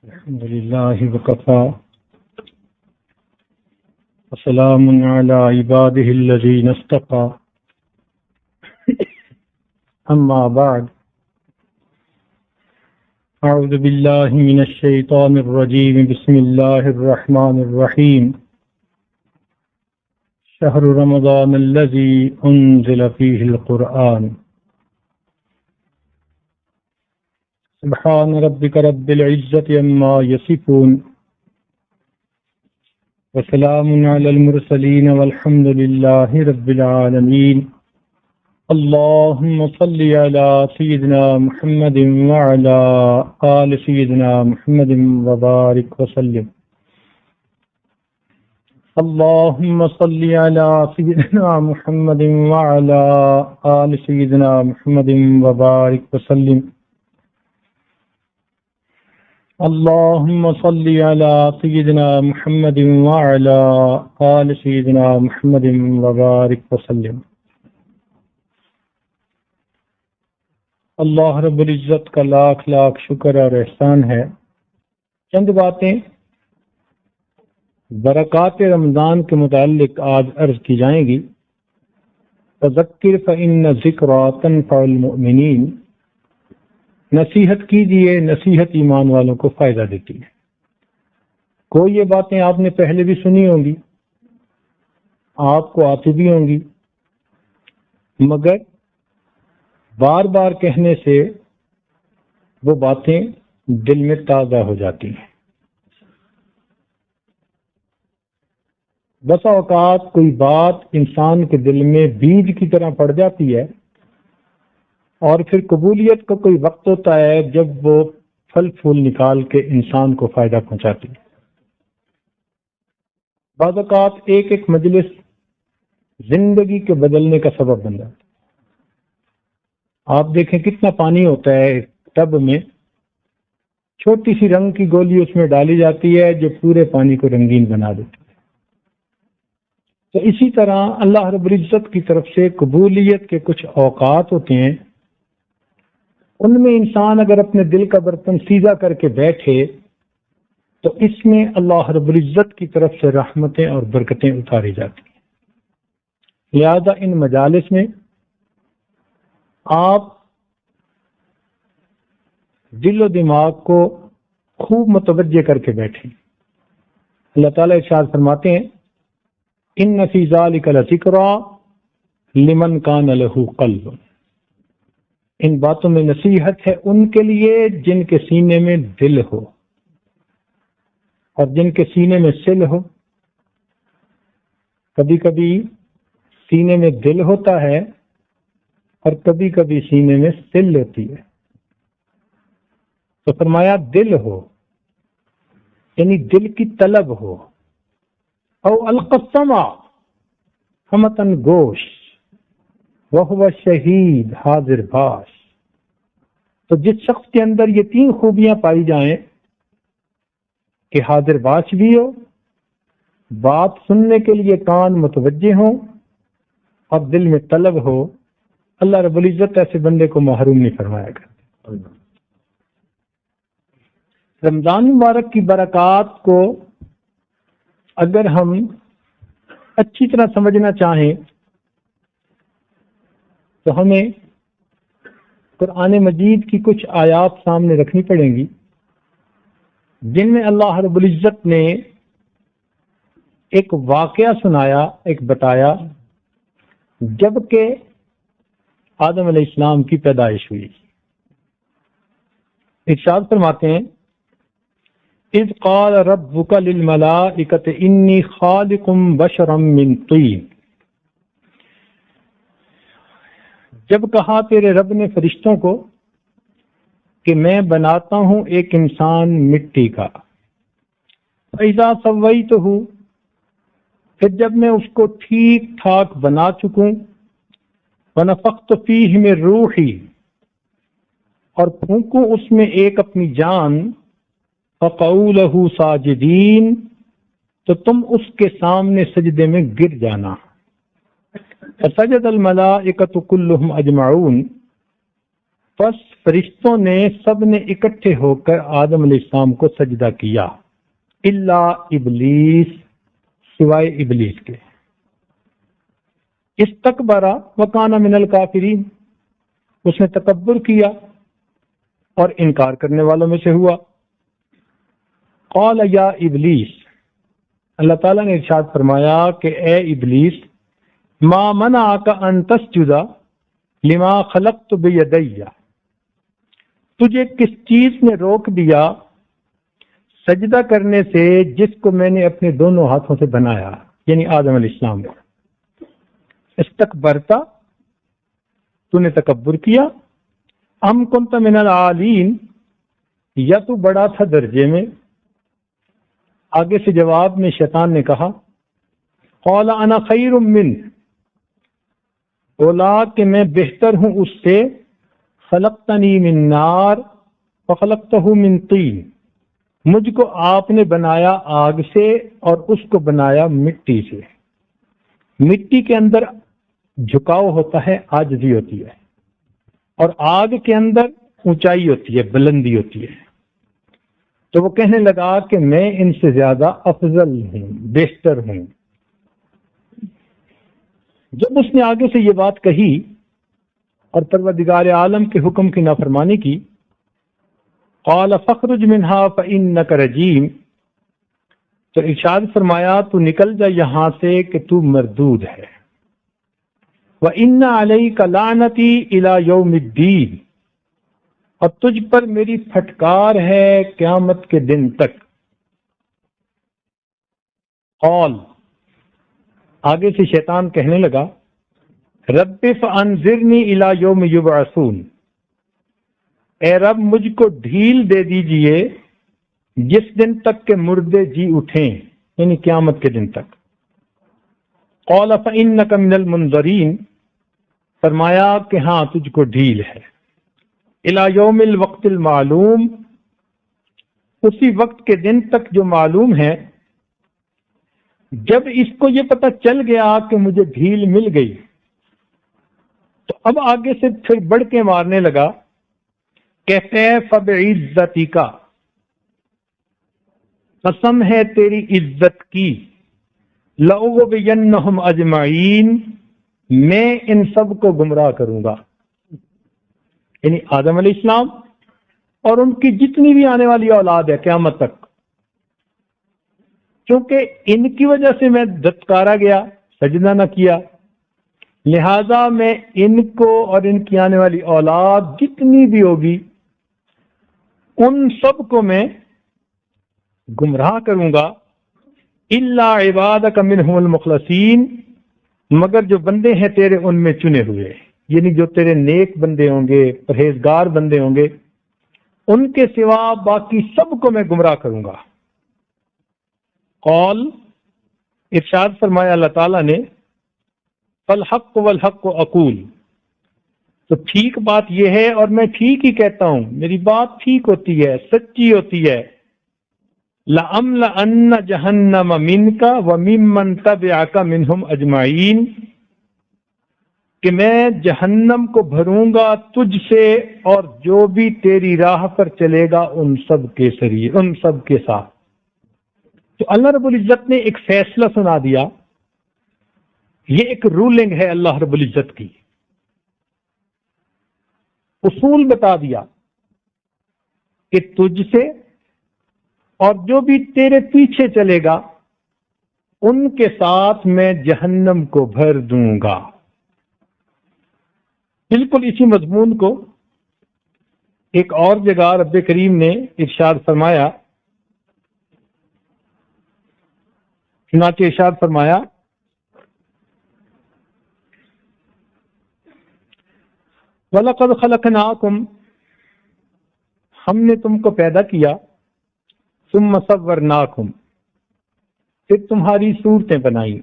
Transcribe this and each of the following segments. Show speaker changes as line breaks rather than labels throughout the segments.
الحمد لله وكفى وسلام على عباده الذين اصطفى أما بعد أعوذ بالله من الشيطان الرجيم بسم الله الرحمن الرحيم شهر رمضان الذي أنزل فيه القرآن سبحان ربك رب العزة عما يصفون وسلام على المرسلين والحمد لله رب العالمين اللهم صل على سيدنا محمد وعلى آل سيدنا محمد وبارك وسلم اللهم صل على سيدنا محمد وعلى آل سيدنا محمد وبارك وسلم اللهم صل على سيدنا محمد وعلى آل سيدنا محمد وبارك وسلم اللہ رب العزت کا لاکھ لاکھ شکر اور احسان ہے۔ چند باتیں برکات رمضان کے متعلق آج عرض کی جائیں گی۔ فذکر فإن الذکریٰ تنفع المؤمنین، نصیحت کیجیے، نصیحت ایمان والوں کو فائدہ دیتی ہے۔ کوئی یہ باتیں آپ نے پہلے بھی سنی ہوں گی، آپ کو آتی بھی ہوں گی، مگر بار بار کہنے سے وہ باتیں دل میں تازہ ہو جاتی ہیں۔ بسا اوقات کوئی بات انسان کے دل میں بیج کی طرح پڑ جاتی ہے اور پھر قبولیت کا کوئی وقت ہوتا ہے جب وہ پھل پھول نکال کے انسان کو فائدہ پہنچاتی ہے۔ بعض اوقات ایک ایک مجلس زندگی کے بدلنے کا سبب بن جاتا ہے۔ آپ دیکھیں کتنا پانی ہوتا ہے ٹب میں، چھوٹی سی رنگ کی گولی اس میں ڈالی جاتی ہے جو پورے پانی کو رنگین بنا دیتی ہے۔ تو اسی طرح اللہ رب العزت کی طرف سے قبولیت کے کچھ اوقات ہوتے ہیں، ان میں انسان اگر اپنے دل کا برتن سیدھا کر کے بیٹھے تو اس میں اللہ رب العزت کی طرف سے رحمتیں اور برکتیں اتاری جاتی ہیں۔ لہذا ان مجالس میں آپ دل و دماغ کو خوب متوجہ کر کے بیٹھیں۔ اللہ تعالیٰ ارشاد فرماتے ہیں ان فی ذلک لذکریٰ لمن کان لہ قلب، ان باتوں میں نصیحت ہے ان کے لیے جن کے سینے میں دل ہو، اور جن کے سینے میں سل ہو۔ کبھی کبھی سینے میں دل ہوتا ہے اور کبھی کبھی سینے میں سل ہوتی ہے، تو فرمایا دل ہو، یعنی دل کی طلب ہو۔ او القسمہ ہمتن گوش وہ شہید حاضر باش، تو جس شخص کے اندر یہ تین خوبیاں پائی جائیں کہ حاضر باش بھی ہو، بات سننے کے لیے کان متوجہ ہوں اور دل میں طلب ہو، اللہ رب العزت ایسے بندے کو محروم نہیں فرمایا کرتے۔ رمضان مبارک کی برکات کو اگر ہم اچھی طرح سمجھنا چاہیں تو ہمیں قرآن مجید کی کچھ آیات سامنے رکھنی پڑیں گی جن میں اللہ رب العزت نے ایک واقعہ سنایا، ایک بتایا، جب کہ آدم علیہ السلام کی پیدائش ہوئی۔ ارشاد فرماتے ہیں اذ قال ربک للملائکۃ انی خالق بشرا من طین، جب کہا تیرے رب نے فرشتوں کو کہ میں بناتا ہوں ایک انسان مٹی کا، فإذا سویتہ، پھر جب میں اس کو ٹھیک ٹھاک بنا چکوں، ونفخت فیہ من روحی، اور پھونکوں اس میں ایک اپنی جان، فقعوا لہ ساجدین، تو تم اس کے سامنے سجدے میں گر جانا۔ فسجد الملائکۃ کلہم اجمعون، پس فرشتوں نے سب نے اکٹھے ہو کر آدم علیہ السلام کو سجدہ کیا، الا ابلیس، سوائے ابلیس کے۔ استکبر وکان من الکافرین، اس نے تکبر کیا اور انکار کرنے والوں میں سے ہوا۔ قال یا ابلیس، اللہ تعالیٰ نے ارشاد فرمایا کہ اے ابلیس، ما منعک ان تسجد لما خلقت بیدی، تجھے کس چیز نے روک دیا سجدہ کرنے سے جس کو میں نے اپنے دونوں ہاتھوں سے بنایا، یعنی آدم علیہ السلام کو۔ استکبرتا، تو نے تکبر کیا، ام کنت من العالین، یا تو بڑا تھا درجے میں۔ آگے سے جواب میں شیطان نے کہا، قال انا خیر من، بولا کہ میں بہتر ہوں اس سے، خلقتنی من نار وخلقتہ من طین، مجھ کو آپ نے بنایا آگ سے اور اس کو بنایا مٹی سے۔ مٹی کے اندر جھکاؤ ہوتا ہے، عاجزی ہوتی ہے، اور آگ کے اندر اونچائی ہوتی ہے، بلندی ہوتی ہے۔ تو وہ کہنے لگا کہ میں ان سے زیادہ افضل ہوں، بہتر ہوں۔ جب اس نے آگے سے یہ بات کہی اور پروردگار عالم کے حکم کی نافرمانی کی، قال فاخرج منها فإنك رجیم، تو ارشاد فرمایا تو نکل جا یہاں سے کہ تو مردود ہے۔ وَإِنَّ عَلَيْكَ لَعْنَتِي إِلَى يَوْمِ الدِّينِ، اور تجھ پر میری پھٹکار ہے قیامت کے دن تک۔ قال، آگے سے شیطان کہنے لگا، رب فانظرنی الی یوم یبعثون، اے رب مجھ کو ڈھیل دے دیجئے جس دن تک کہ مردے جی اٹھیں، یعنی قیامت کے دن تک۔ قال فانک من المنظرین، فرمایا کہ ہاں تجھ کو ڈھیل ہے، الی یوم الوقت المعلوم، اسی وقت کے دن تک جو معلوم ہے۔ جب اس کو یہ پتہ چل گیا کہ مجھے ڈھیل مل گئی، تو اب آگے سے پھر بڑھ کے مارنے لگا، کہتے ہیں فبعزتک، قسم ہے تیری عزت کی، لأغوینہم اجمعین، میں ان سب کو گمراہ کروں گا، یعنی آدم علیہ السلام اور ان کی جتنی بھی آنے والی اولاد ہے قیامت تک، کیونکہ ان کی وجہ سے میں دتکارا گیا، سجدہ نہ کیا، لہذا میں ان کو اور ان کی آنے والی اولاد جتنی بھی ہوگی ان سب کو میں گمراہ کروں گا، الا عبادک منہم المخلصین، مگر جو بندے ہیں تیرے ان میں چنے ہوئے، یعنی جو تیرے نیک بندے ہوں گے، پرہیزگار بندے ہوں گے، ان کے سوا باقی سب کو میں گمراہ کروں گا۔ قول، ارشاد فرمایا اللہ تعالیٰ نے، فالحق والحق اقول، تو ٹھیک بات یہ ہے اور میں ٹھیک ہی کہتا ہوں، میری بات ٹھیک ہوتی ہے، سچی ہوتی ہے، لَأَمْلَأَنَّ جَهَنَّمَ مِنْكَ وَمِمَّنْ تَبِعَكَ مِنْهُمْ أَجْمَعِينَ، کہ میں جہنم کو بھروں گا تجھ سے اور جو بھی تیری راہ پر چلے گا ان سب کے ذریعے، ان سب کے ساتھ۔ تو اللہ رب العزت نے ایک فیصلہ سنا دیا، یہ ایک رولنگ ہے اللہ رب العزت کی، اصول بتا دیا کہ تجھ سے اور جو بھی تیرے پیچھے چلے گا ان کے ساتھ میں جہنم کو بھر دوں گا۔ بالکل اسی مضمون کو ایک اور جگہ رب کریم نے ارشاد فرمایا، چنانچہ ارشاد فرمایا، وَلَقَدْ خَلَقْنَاكُمْ، ہم نے تم کو پیدا کیا، ثُمَّ صَوَّرْنَاكُمْ، پھر تمہاری صورتیں بنائیں،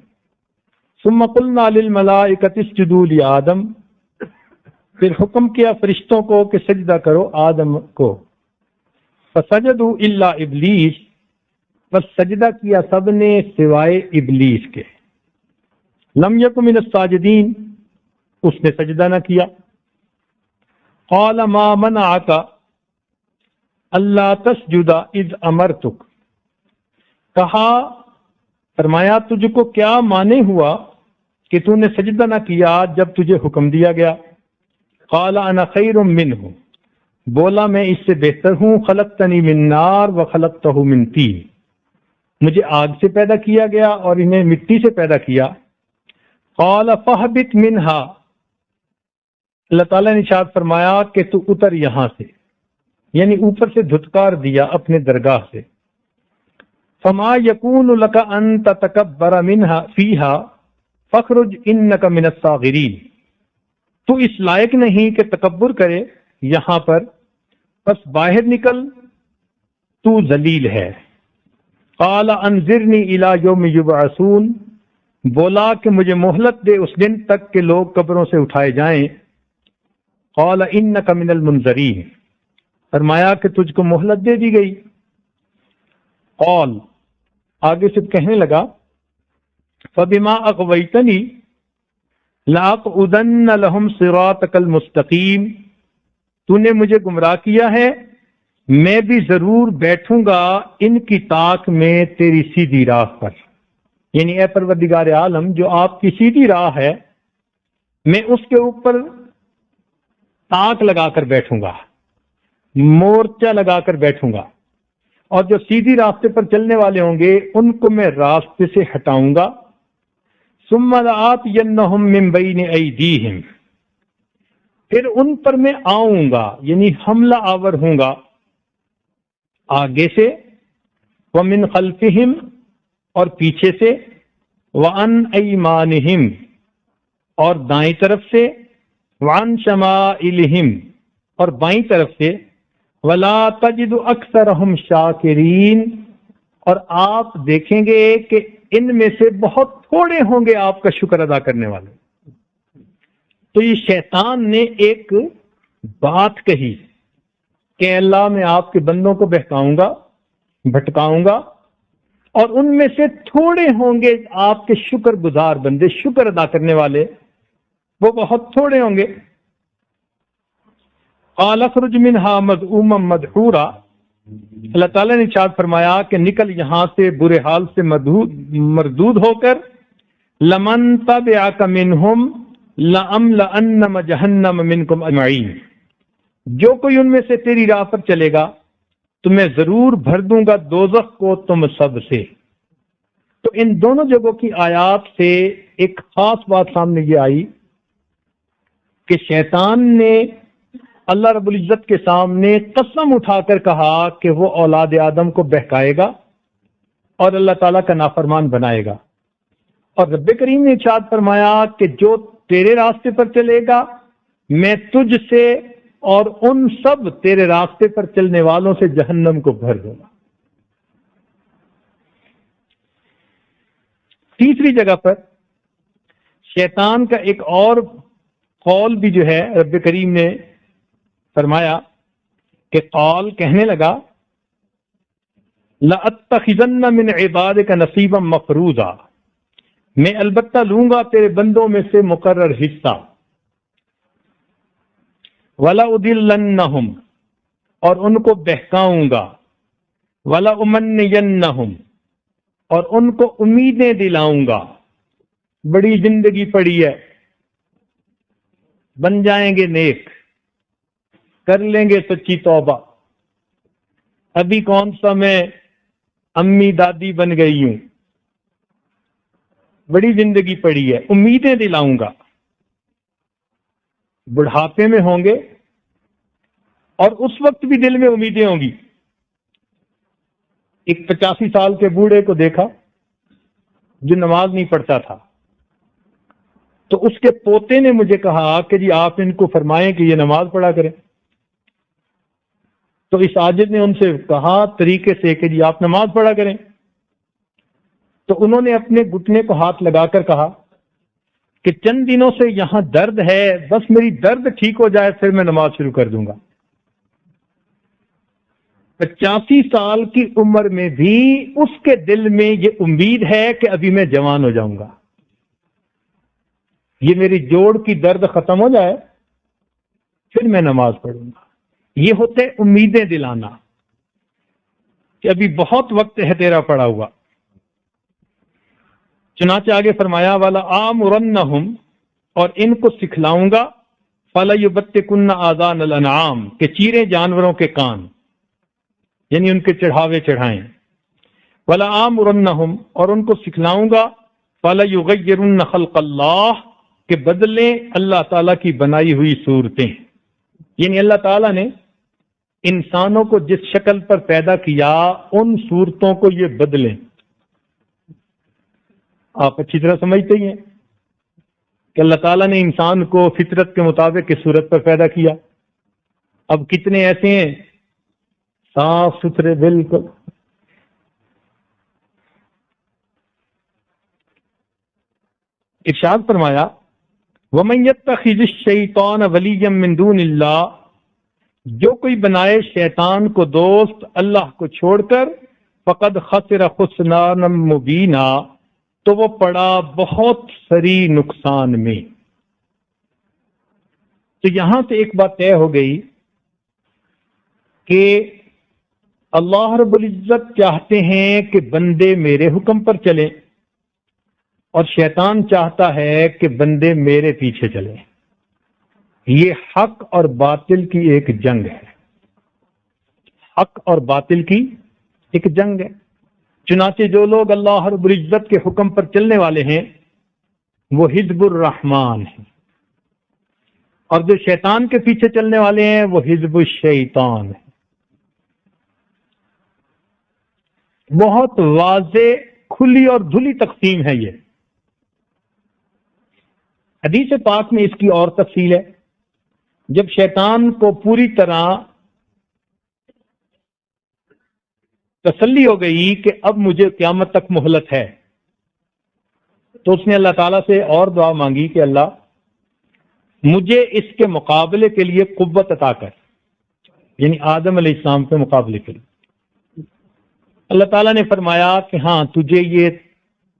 ثُمَّ قُلْنَا لِلْمَلَائِكَةِ اسْجُدُوا لِآدَمَ، پھر حکم کیا فرشتوں کو کہ سجدہ کرو آدم کو، فَسَجَدُوا إِلَّا إِبْلِيسَ، بس سجدہ کیا سب نے سوائے ابلیس کے، لم یکن من الساجدین، اس نے سجدہ نہ کیا، قال ما منعك اللہ تسجد اذ امرتک، کہا فرمایا تجھ کو کیا مانے ہوا کہ تو نے سجدہ نہ کیا جب تجھے حکم دیا گیا؟ قال انا خیر منہ، بولا میں اس سے بہتر ہوں، خلقتنی من نار وخلقتہ من طین، مجھے آگ سے پیدا کیا گیا اور انہیں مٹی سے پیدا کیا۔ قال فاہبط منہا، اللہ تعالیٰ نے ارشاد فرمایا کہ تو اتر یہاں سے، یعنی اوپر سے دھتکار دیا اپنے درگاہ سے۔ فما یکون لک ان تتکبر منہا فیہا فخرج انک من الصاغرین، تو اس لائق نہیں کہ تکبر کرے یہاں پر، بس باہر نکل، تو ذلیل ہے۔ قال انذرنی الی یوم یبعثون، بولا کہ مجھے مہلت دے اس دن تک کہ لوگ قبروں سے اٹھائے جائیں۔ قال انک من المنذرین، فرمایا کہ تجھ کو مہلت دے دی گئی۔ قال، آگے سے کہنے لگا فبما اغویتنی لاقعدن لهم صراطک المستقیم، تو نے مجھے گمراہ کیا ہے، میں بھی ضرور بیٹھوں گا ان کی طاق میں تیری سیدھی راہ پر، یعنی اے پروردگار عالم جو آپ کی سیدھی راہ ہے میں اس کے اوپر طاق لگا کر بیٹھوں گا، مورچہ لگا کر بیٹھوں گا، اور جو سیدھی راستے پر چلنے والے ہوں گے ان کو میں راستے سے ہٹاؤں گا۔ ثم لآتینہم من بین ایدیہم، پھر ان پر میں آؤں گا، یعنی حملہ آور ہوں گا آگے سے، ومن خلفہم، اور پیچھے سے، وعن ایمانہم، اور دائیں طرف سے، وعن شمائلہم، اور بائیں طرف سے، ولا تجد اکثرہم شاکرین، اور آپ دیکھیں گے کہ ان میں سے بہت تھوڑے ہوں گے آپ کا شکر ادا کرنے والے۔ تو یہ شیطان نے ایک بات کہی کہ اللہ میں آپ کے بندوں کو بہکاؤں گا، بھٹکاؤں گا، اور ان میں سے تھوڑے ہوں گے آپ کے شکر گزار بندے، شکر ادا کرنے والے، وہ بہت تھوڑے ہوں گے۔ قال اخرج منها مذءوما مدحورا، اللہ تعالیٰ نے ارشاد فرمایا کہ نکل یہاں سے برے حال سے مردود ہو کر، لمن تبعک منہم لأملأن جہنم منکم اجمعین، جو کوئی ان میں سے تیری راہ پر چلے گا تو میں ضرور بھر دوں گا دوزخ کو تم سب سے۔ تو ان دونوں جگہوں کی آیات سے ایک خاص بات سامنے یہ آئی کہ شیطان نے اللہ رب العزت کے سامنے قسم اٹھا کر کہا کہ وہ اولاد آدم کو بہکائے گا اور اللہ تعالیٰ کا نافرمان بنائے گا، اور رب کریم نے ارشاد فرمایا کہ جو تیرے راستے پر چلے گا میں تجھ سے اور ان سب تیرے راستے پر چلنے والوں سے جہنم کو بھر دوں گا۔ تیسری جگہ پر شیطان کا ایک اور قول بھی جو ہے رب کریم نے فرمایا کہ قول کہنے لگا لَأَتَّخِذَنَّ مِنْ عِبَادِكَ نَصِيبًا مَفْرُوضًا، میں البتہ لوں گا تیرے بندوں میں سے مقرر حصہ، وَلَأُضِلَّنَّهُمْ، اور ان کو بہکاؤں گا، وَلَأُمَنِّيَنَّهُمْ، اور ان کو امیدیں دلاؤں گا، بڑی زندگی پڑی ہے، بن جائیں گے نیک، کر لیں گے سچی توبہ، ابھی کون سا میں امی دادی بن گئی ہوں، بڑی زندگی پڑی ہے، امیدیں دلاؤں گا، بڑھاپے میں ہوں گے اور اس وقت بھی دل میں امیدیں ہوں گی۔ ایک 85 سال کے بوڑھے کو دیکھا جو نماز نہیں پڑھتا تھا، تو اس کے پوتے نے مجھے کہا کہ جی آپ ان کو فرمائیں کہ یہ نماز پڑھا کریں، تو اس عاجز نے ان سے کہا طریقے سے کہ جی آپ نماز پڑھا کریں، تو انہوں نے اپنے گھٹنے کو ہاتھ لگا کر کہا کہ چند دنوں سے یہاں درد ہے، بس میری درد ٹھیک ہو جائے پھر میں نماز شروع کر دوں گا۔ 85 سال کی عمر میں بھی اس کے دل میں یہ امید ہے کہ ابھی میں جوان ہو جاؤں گا، یہ میری جوڑ کی درد ختم ہو جائے پھر میں نماز پڑھوں گا. یہ ہوتے امیدیں دلانا کہ ابھی بہت وقت ہے تیرا پڑا ہوا. چنانچہ آگے فرمایا والا آمرنہم، اور ان کو سکھلاؤں گا، فَلَيُبَتِّكُنَّ آذَانَ الْأَنْعَامِ، کہ چیریں جانوروں کے کان، یعنی ان کے چڑھاوے چڑھائیں. وَلَا آمُرَنَّهُمْ، اور ان کو سکھلاؤں گا، فَلَيُغَيِّرُنَّ خَلْقَ اللَّهِ، کہ بدلیں اللہ تعالیٰ کی بنائی ہوئی صورتیں. یعنی اللہ تعالیٰ نے انسانوں کو جس شکل پر پیدا کیا ان صورتوں کو یہ بدلیں. آپ اچھی طرح سمجھتے ہی ہیں کہ اللہ تعالیٰ نے انسان کو فطرت کے مطابق اس صورت پر پیدا کیا. اب کتنے ایسے ہیں صاف ستھرے بالکل، ارشاد فرمایا وَمَن يَتَّخِذِ الشَّيْطَانَ وَلِيًّا مِّن دُونِ اللَّهِ، جو کوئی بنائے شیطان کو دوست اللہ کو چھوڑ کر، فَقَدْ خَسِرَ خُسْرَانًا مُبِينًا، تو وہ پڑا بہت سری نقصان میں. تو یہاں سے ایک بات طے ہو گئی کہ اللہ رب العزت چاہتے ہیں کہ بندے میرے حکم پر چلیں، اور شیطان چاہتا ہے کہ بندے میرے پیچھے چلیں. یہ حق اور باطل کی ایک جنگ ہے. حق اور باطل کی ایک جنگ ہے. چنانچہ جو لوگ اللہ رب العزت کے حکم پر چلنے والے ہیں وہ حزب الرحمن ہیں، اور جو شیطان کے پیچھے چلنے والے ہیں وہ حزب الشیطان ہیں. بہت واضح کھلی اور دھلی تقسیم ہے یہ. حدیث پاک میں اس کی اور تفصیل ہے. جب شیطان کو پوری طرح تسلی ہو گئی کہ اب مجھے قیامت تک مہلت ہے، تو اس نے اللہ تعالیٰ سے اور دعا مانگی کہ اللہ مجھے اس کے مقابلے کے لیے قوت عطا کر، یعنی آدم علیہ السلام کے مقابلے کے لیے. اللہ تعالیٰ نے فرمایا کہ ہاں تجھے یہ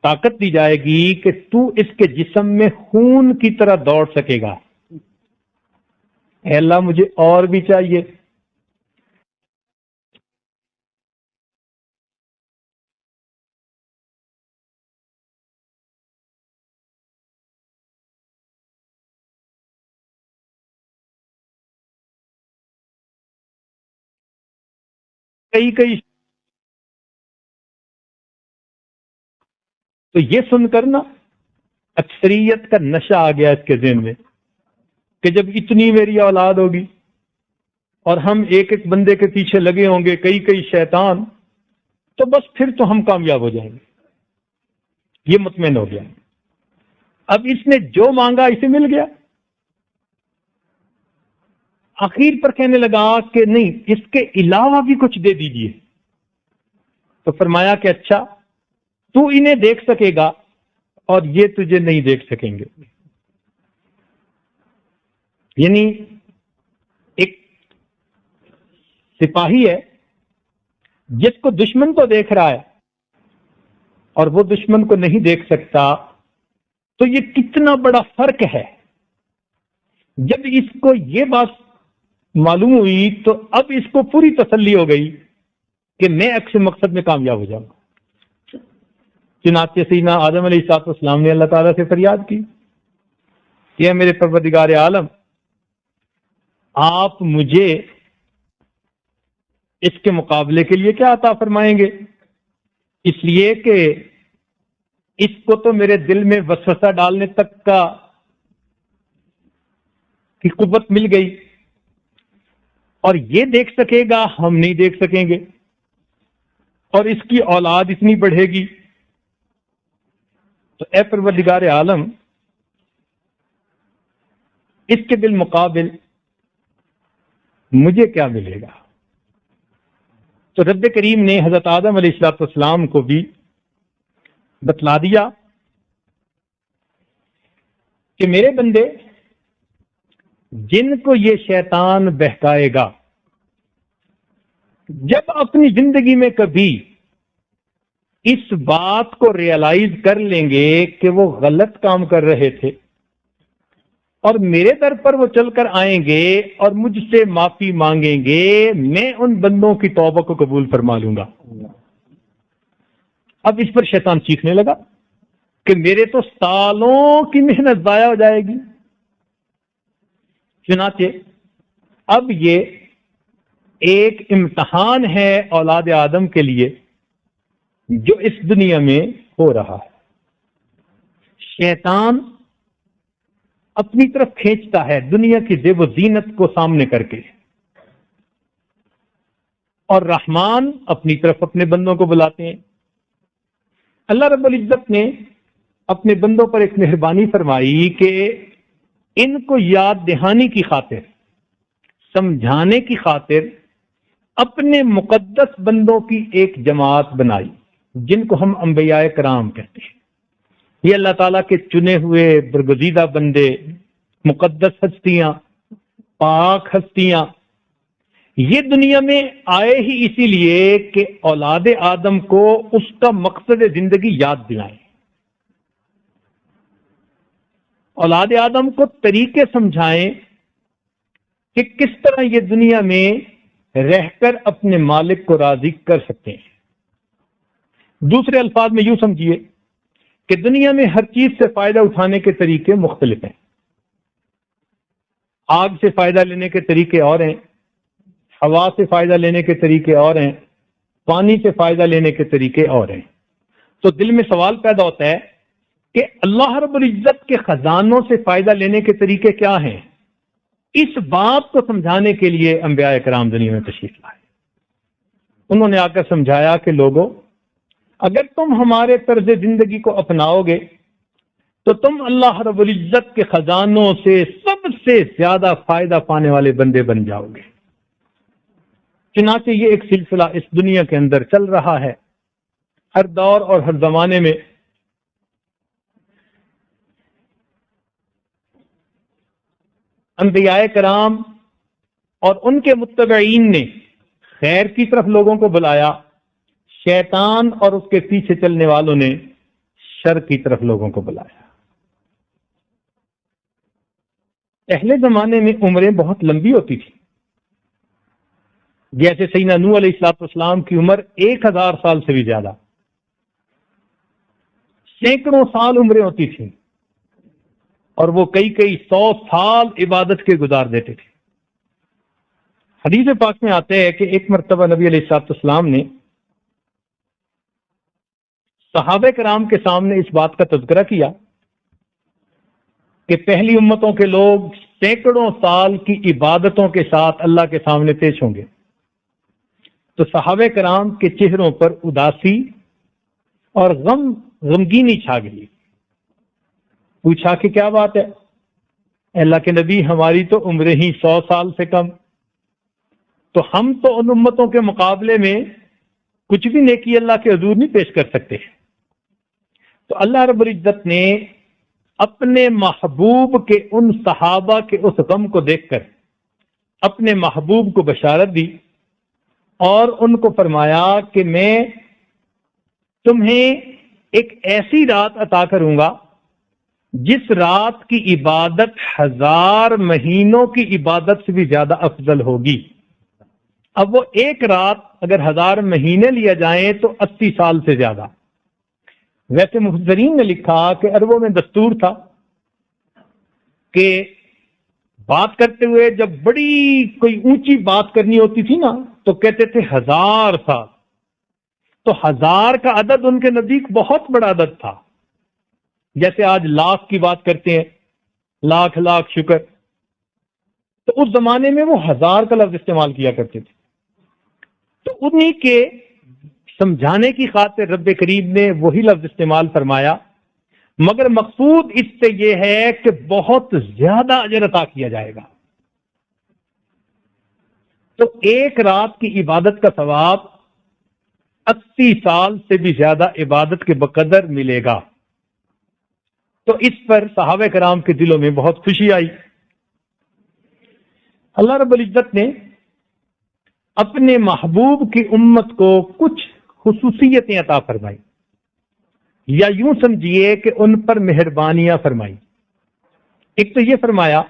طاقت دی جائے گی کہ تو اس کے جسم میں خون کی طرح دوڑ سکے گا. اے اللہ مجھے اور بھی چاہیے. کئی تو یہ سن کر نا اکثریت کا نشہ آ گیا اس کے ذہن میں کہ جب اتنی میری اولاد ہوگی اور ہم ایک ایک بندے کے پیچھے لگے ہوں گے، کئی شیطان، تو بس پھر تو ہم کامیاب ہو جائیں گے. یہ مطمئن ہو گیا. اب اس نے جو مانگا اسے مل گیا. آخر پر کہنے لگا کہ نہیں، اس کے علاوہ بھی کچھ دے دیجیے. تو فرمایا کہ اچھا تو انہیں دیکھ سکے گا اور یہ تجھے نہیں دیکھ سکیں گے. یعنی ایک سپاہی ہے جس کو دشمن تو دیکھ رہا ہے اور وہ دشمن کو نہیں دیکھ سکتا، تو یہ کتنا بڑا فرق ہے. جب اس کو یہ بات معلوم ہوئی تو اب اس کو پوری تسلی ہو گئی کہ میں اکثر مقصد میں کامیاب ہو جاؤں گا. چنانچہ سیدنا آدم علیہ السلام نے اللہ تعالیٰ سے فریاد کی کہ میرے پروردگار عالم، آپ مجھے اس کے مقابلے کے لیے کیا عطا فرمائیں گے؟ اس لیے کہ اس کو تو میرے دل میں وسوسہ ڈالنے تک کی قوت مل گئی، اور یہ دیکھ سکے گا، ہم نہیں دیکھ سکیں گے، اور اس کی اولاد اتنی بڑھے گی. تو اے پروردگار عالم، اس کے بالمقابل مجھے کیا ملے گا؟ تو رب کریم نے حضرت آدم علیہ السلام کو بھی بتلا دیا کہ میرے بندے، جن کو یہ شیطان بہکائے گا، جب اپنی زندگی میں کبھی اس بات کو ریئلائز کر لیں گے کہ وہ غلط کام کر رہے تھے اور میرے در پر وہ چل کر آئیں گے اور مجھ سے معافی مانگیں گے، میں ان بندوں کی توبہ کو قبول فرما لوں گا۔ اب اس پر شیطان چیخنے لگا کہ میرے تو سالوں کی محنت ضائع ہو جائے گی۔ چنانچہ اب یہ ایک امتحان ہے اولاد آدم کے لیے جو اس دنیا میں ہو رہا ہے۔ شیطان اپنی طرف کھینچتا ہے دنیا کی زیب و زینت کو سامنے کر کے، اور رحمان اپنی طرف اپنے بندوں کو بلاتے ہیں۔ اللہ رب العزت نے اپنے بندوں پر ایک مہربانی فرمائی کہ ان کو یاد دہانی کی خاطر، سمجھانے کی خاطر اپنے مقدس بندوں کی ایک جماعت بنائی جن کو ہم انبیاء کرام کہتے ہیں۔ یہ اللہ تعالیٰ کے چنے ہوئے برگزیدہ بندے، مقدس ہستیاں، پاک ہستیاں، یہ دنیا میں آئے ہی اسی لیے کہ اولاد آدم کو اس کا مقصد زندگی یاد دلائیں، اولاد آدم کو طریقے سمجھائیں کہ کس طرح یہ دنیا میں رہ کر اپنے مالک کو راضی کر سکتے ہیں۔ دوسرے الفاظ میں یوں سمجھیے کہ دنیا میں ہر چیز سے فائدہ اٹھانے کے طریقے مختلف ہیں۔ آگ سے فائدہ لینے کے طریقے اور ہیں، ہوا سے فائدہ لینے کے طریقے اور ہیں، پانی سے فائدہ لینے کے طریقے اور ہیں۔ تو دل میں سوال پیدا ہوتا ہے کہ اللہ رب العزت کے خزانوں سے فائدہ لینے کے طریقے کیا ہیں؟ اس بات کو سمجھانے کے لیے انبیاء کرام دنیا میں تشریف لائے۔ انہوں نے آ کر سمجھایا کہ لوگوں، اگر تم ہمارے طرز زندگی کو اپناؤ گے تو تم اللہ رب العزت کے خزانوں سے سب سے زیادہ فائدہ پانے والے بندے بن جاؤ گے۔ چنانچہ یہ ایک سلسلہ اس دنیا کے اندر چل رہا ہے، ہر دور اور ہر زمانے میں انبیاء کرام اور ان کے متبعین نے خیر کی طرف لوگوں کو بلایا، شیطان اور اس کے پیچھے چلنے والوں نے شر کی طرف لوگوں کو بلایا۔ پہلے زمانے میں عمریں بہت لمبی ہوتی تھی، جیسے سیدنا نوح علیہ السلام کی عمر 1000 سال سے بھی زیادہ، سینکڑوں سال عمریں ہوتی تھیں، اور وہ کئی 100 سال عبادت کے گزار دیتے تھے۔ حدیث پاک میں آتے ہیں کہ ایک مرتبہ نبی علیہ السلام نے صحابہ کرام کے سامنے اس بات کا تذکرہ کیا کہ پہلی امتوں کے لوگ سینکڑوں سال کی عبادتوں کے ساتھ اللہ کے سامنے پیش ہوں گے۔ تو صحابہ کرام کے چہروں پر اداسی اور غمگینی چھا گئی۔ پوچھا کہ کیا بات ہے؟ اللہ کے نبی، ہماری تو عمریں ہی 100 سال سے کم، تو ہم تو ان امتوں کے مقابلے میں کچھ بھی نیکی اللہ کے حضور نہیں پیش کر سکتے۔ تو اللہ رب العزت نے اپنے محبوب کے ان صحابہ کے اس غم کو دیکھ کر اپنے محبوب کو بشارت دی اور ان کو فرمایا کہ میں تمہیں ایک ایسی رات عطا کروں گا جس رات کی عبادت 1000 مہینوں کی عبادت سے بھی زیادہ افضل ہوگی۔ اب وہ ایک رات اگر 1000 مہینے لیا جائیں تو 80 سال سے زیادہ۔ ویسے مفسرین نے لکھا کہ عربوں میں دستور تھا کہ بات کرتے ہوئے جب بڑی کوئی اونچی بات کرنی ہوتی تھی نا تو کہتے تھے 1000 سال۔ تو 1000 کا عدد ان کے نزدیک بہت بڑا عدد تھا، جیسے آج لاکھ کی بات کرتے ہیں، لاکھ لاکھ شکر۔ تو اس زمانے میں وہ 1000 کا لفظ استعمال کیا کرتے تھے۔ تو انہی کے سمجھانے کی خاطر رب کریم نے وہی لفظ استعمال فرمایا، مگر مقصود اس سے یہ ہے کہ بہت زیادہ اجر عطا کیا جائے گا۔ تو ایک رات کی عبادت کا ثواب 80 سال سے بھی زیادہ عبادت کے بقدر ملے گا۔ تو اس پر صحابہ کرام کے دلوں میں بہت خوشی آئی۔ اللہ رب العزت نے اپنے محبوب کی امت کو کچھ خصوصیتیں عطا فرمائی، یا یوں سمجھیے کہ ان پر مہربانیاں فرمائی۔ ایک تو یہ فرمایا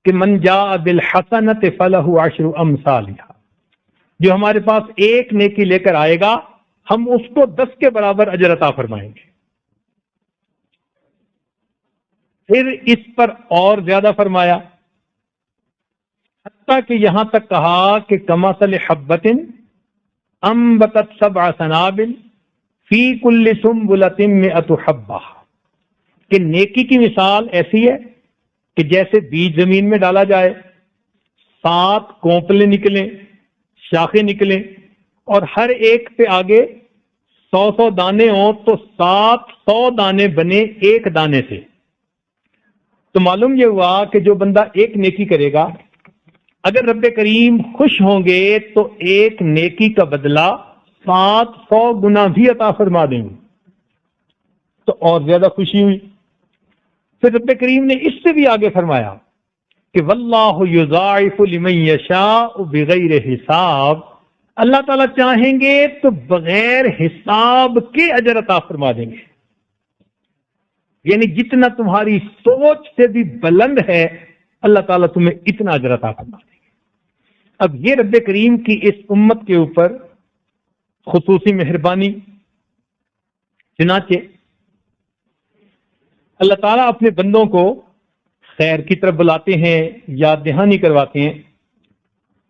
کہ من جاء بالحسنۃ فلہ عشر امثالھا، جو ہمارے پاس ایک نیکی لے کر آئے گا ہم اس کو 10 کے برابر اجر عطا فرمائیں گے۔ پھر اس پر اور زیادہ فرمایا، حتیٰ کہ یہاں تک کہا کہ کمثل حبۃ انبتت 7 سنابل فی کل سنبلۃ 100 حبۃ، کہ نیکی کی مثال ایسی ہے کہ جیسے بیج زمین میں ڈالا جائے، 7 کونپلے نکلیں، شاخیں نکلیں، اور ہر ایک پہ آگے 100 دانے ہوں تو 700 دانے بنے ایک دانے سے۔ تو معلوم یہ ہوا کہ جو بندہ ایک نیکی کرے گا اگر رب کریم خوش ہوں گے تو ایک نیکی کا بدلہ 700 گنا بھی عطا فرما دیں گے، تو اور زیادہ خوشی ہوئی۔ پھر رب کریم نے اس سے بھی آگے فرمایا کہ واللہ یضاعف لمن یشاء بغیر حساب، اللہ تعالیٰ چاہیں گے تو بغیر حساب کے اجر عطا فرما دیں گے، یعنی جتنا تمہاری سوچ سے بھی بلند ہے اللہ تعالیٰ تمہیں اتنا اجر عطا فرما دیں گے۔ اب یہ رب کریم کی اس امت کے اوپر خصوصی مہربانی، چنانچہ اللہ تعالیٰ اپنے بندوں کو خیر کی طرف بلاتے ہیں، یاد دہانی کرواتے ہیں،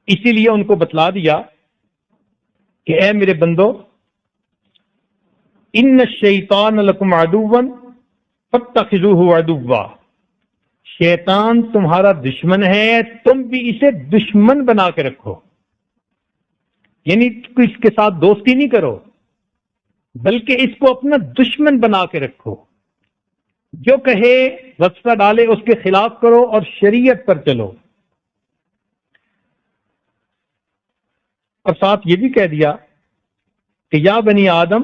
اسی لیے ان کو بتلا دیا کہ اے میرے بندو ان الشیطان لکم عدو فاتخذوہ عدوا، شیطان تمہارا دشمن ہے، تم بھی اسے دشمن بنا کے رکھو، یعنی اس کے ساتھ دوستی نہیں کرو بلکہ اس کو اپنا دشمن بنا کے رکھو، جو کہے وسوسہ ڈالے اس کے خلاف کرو اور شریعت پر چلو۔ اور ساتھ یہ بھی کہہ دیا کہ یا بنی آدم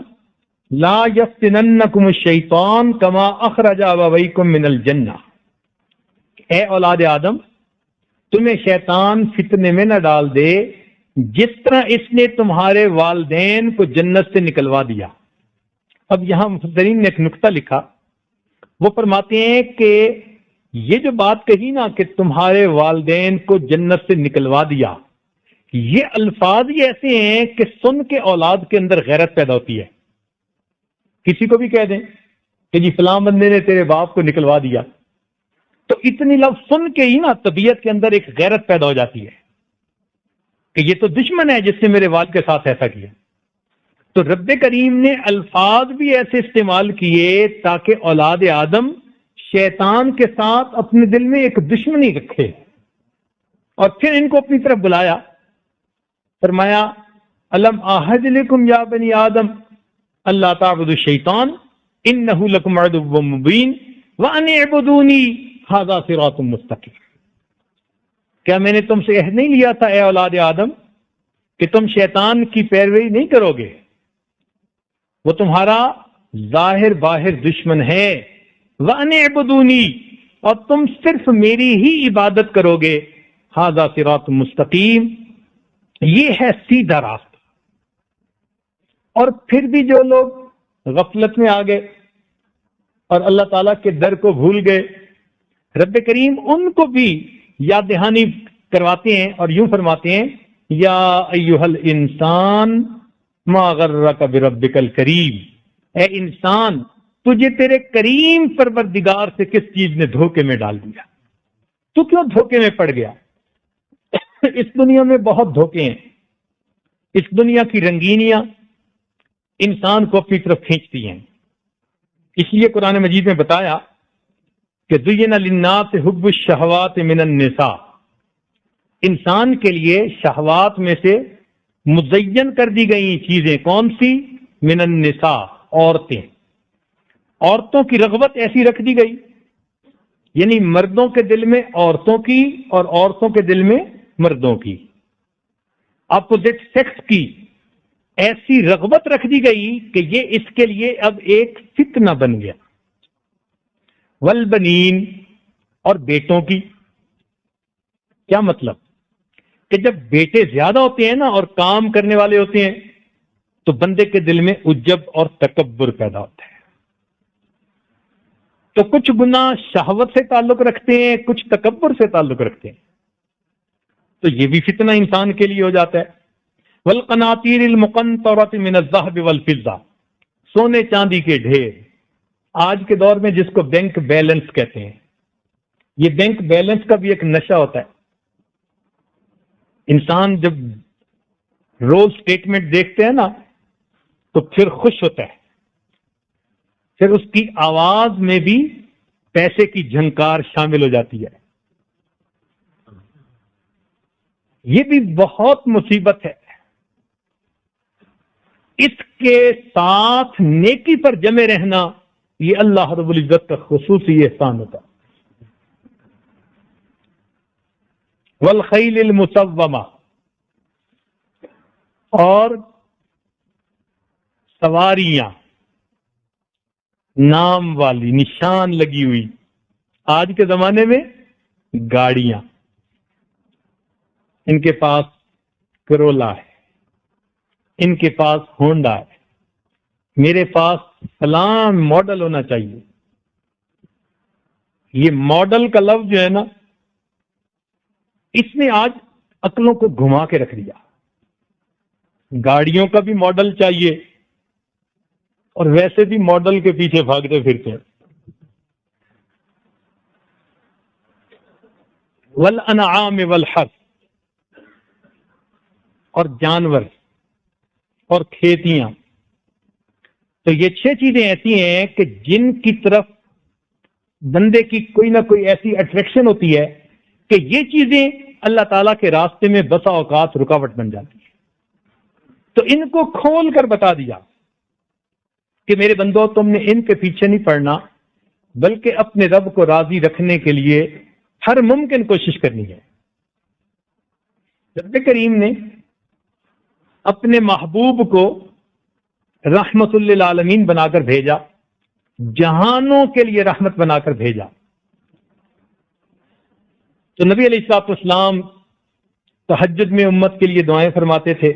لا یفتننکم الشیطان کما اخرج ابویکم من الجنہ، اے اولاد آدم تمہیں شیطان فتنے میں نہ ڈال دے جس طرح اس نے تمہارے والدین کو جنت سے نکلوا دیا۔ اب یہاں مفسرین نے ایک نقطہ لکھا، وہ فرماتے ہیں کہ یہ جو بات کہی نا کہ تمہارے والدین کو جنت سے نکلوا دیا، یہ الفاظ ہی ایسے ہیں کہ سن کے اولاد کے اندر غیرت پیدا ہوتی ہے۔ کسی کو بھی کہہ دیں کہ جی فلاں بندے نے تیرے باپ کو نکلوا دیا، تو اتنی لفظ سن کے ہی نا طبیعت کے اندر ایک غیرت پیدا ہو جاتی ہے کہ یہ تو دشمن ہے جس نے میرے والد کے ساتھ ایسا کیا۔ تو رب کریم نے الفاظ بھی ایسے استعمال کیے تاکہ اولاد آدم شیطان کے ساتھ اپنے دل میں ایک دشمنی رکھے، اور پھر ان کو اپنی طرف بلایا، فرمایا الم اعہد لکم یا بنی آدم اللہ تعبدوا الشیطان انہ لکم عدو مبین وان اعبدونی ھذا صراط مستقیم، کیا میں نے تم سے عہد نہیں لیا تھا اے اولاد آدم کہ تم شیطان کی پیروی نہیں کرو گے، وہ تمہارا ظاہر باہر دشمن ہے، وَأَنِ اعْبُدُونِي، اور تم صرف میری ہی عبادت کرو گے، ھذا صراط مستقیم، یہ ہے سیدھا راستہ۔ اور پھر بھی جو لوگ غفلت میں آ گئے اور اللہ تعالیٰ کے در کو بھول گئے، رب کریم ان کو بھی یاد دہانی کرواتے ہیں اور یوں فرماتے ہیں یا ایھا الانسان ما غرک بربک الکریم، اے انسان تجھے تیرے کریم پروردگار سے کس چیز نے دھوکے میں ڈال دیا، تو کیوں دھوکے میں پڑ گیا؟ اس دنیا میں بہت دھوکے ہیں، اس دنیا کی رنگینیاں انسان کو اپنی طرف کھینچتی ہیں، اس لیے قرآن مجید میں بتایا کہ زین للناس حب الشہوات من النساء، انسان کے لیے شہوات میں سے مزین کر دی گئی چیزیں کون سی؟ من النساء، عورتوں کی رغبت ایسی رکھ دی گئی، یعنی مردوں کے دل میں عورتوں کی اور عورتوں کے دل میں مردوں کی، اپوزٹ سیکس کی ایسی رغبت رکھ دی گئی کہ یہ اس کے لیے اب ایک فتنہ بن گیا۔ والبنین، اور بیٹوں کی، کیا مطلب کہ جب بیٹے زیادہ ہوتے ہیں نا اور کام کرنے والے ہوتے ہیں تو بندے کے دل میں عجب اور تکبر پیدا ہوتا ہے، تو کچھ گناہ شہوت سے تعلق رکھتے ہیں، کچھ تکبر سے تعلق رکھتے ہیں، تو یہ بھی فتنہ انسان کے لیے ہو جاتا ہے۔ والقناطیر المقنطرۃ من الذهب والفضہ، سونے چاندی کے ڈھیر، آج کے دور میں جس کو بینک بیلنس کہتے ہیں، یہ بینک بیلنس کا بھی ایک نشہ ہوتا ہے۔ انسان جب روز سٹیٹمنٹ دیکھتے ہیں نا تو پھر خوش ہوتا ہے، پھر اس کی آواز میں بھی پیسے کی جھنکار شامل ہو جاتی ہے۔ یہ بھی بہت مصیبت ہے۔ اس کے ساتھ نیکی پر جمے رہنا یہ اللہ رب العزت کا خصوصی احسان ہوتا ہے۔ والخیل المسومہ، اور سواریاں نام والی، نشان لگی ہوئی، آج کے زمانے میں گاڑیاں، ان کے پاس کرولا ہے، ان کے پاس ہونڈا ہے، میرے پاس فلاں ماڈل ہونا چاہیے۔ یہ ماڈل کا لفظ جو ہے نا، اس نے آج عقلوں کو گھما کے رکھ دیا۔ گاڑیوں کا بھی ماڈل چاہیے، اور ویسے بھی ماڈل کے پیچھے بھاگتے پھرتے ہیں۔ والانعام والحرث، اور جانور اور کھیتیاں، تو یہ 6 چیزیں ایسی ہیں کہ جن کی طرف بندے کی کوئی نہ کوئی ایسی اٹریکشن ہوتی ہے کہ یہ چیزیں اللہ تعالیٰ کے راستے میں بسا اوقات رکاوٹ بن جاتی ہے۔ تو ان کو کھول کر بتا دیا کہ میرے بندو، تم نے ان کے پیچھے نہیں پڑنا، بلکہ اپنے رب کو راضی رکھنے کے لیے ہر ممکن کوشش کرنی ہے۔ رب کریم نے اپنے محبوب کو رحمت للعالمین بنا کر بھیجا، جہانوں کے لیے رحمت بنا کر بھیجا۔ تو نبی علیہ الصلوۃ والسلام تہجد میں امت کے لیے دعائیں فرماتے تھے،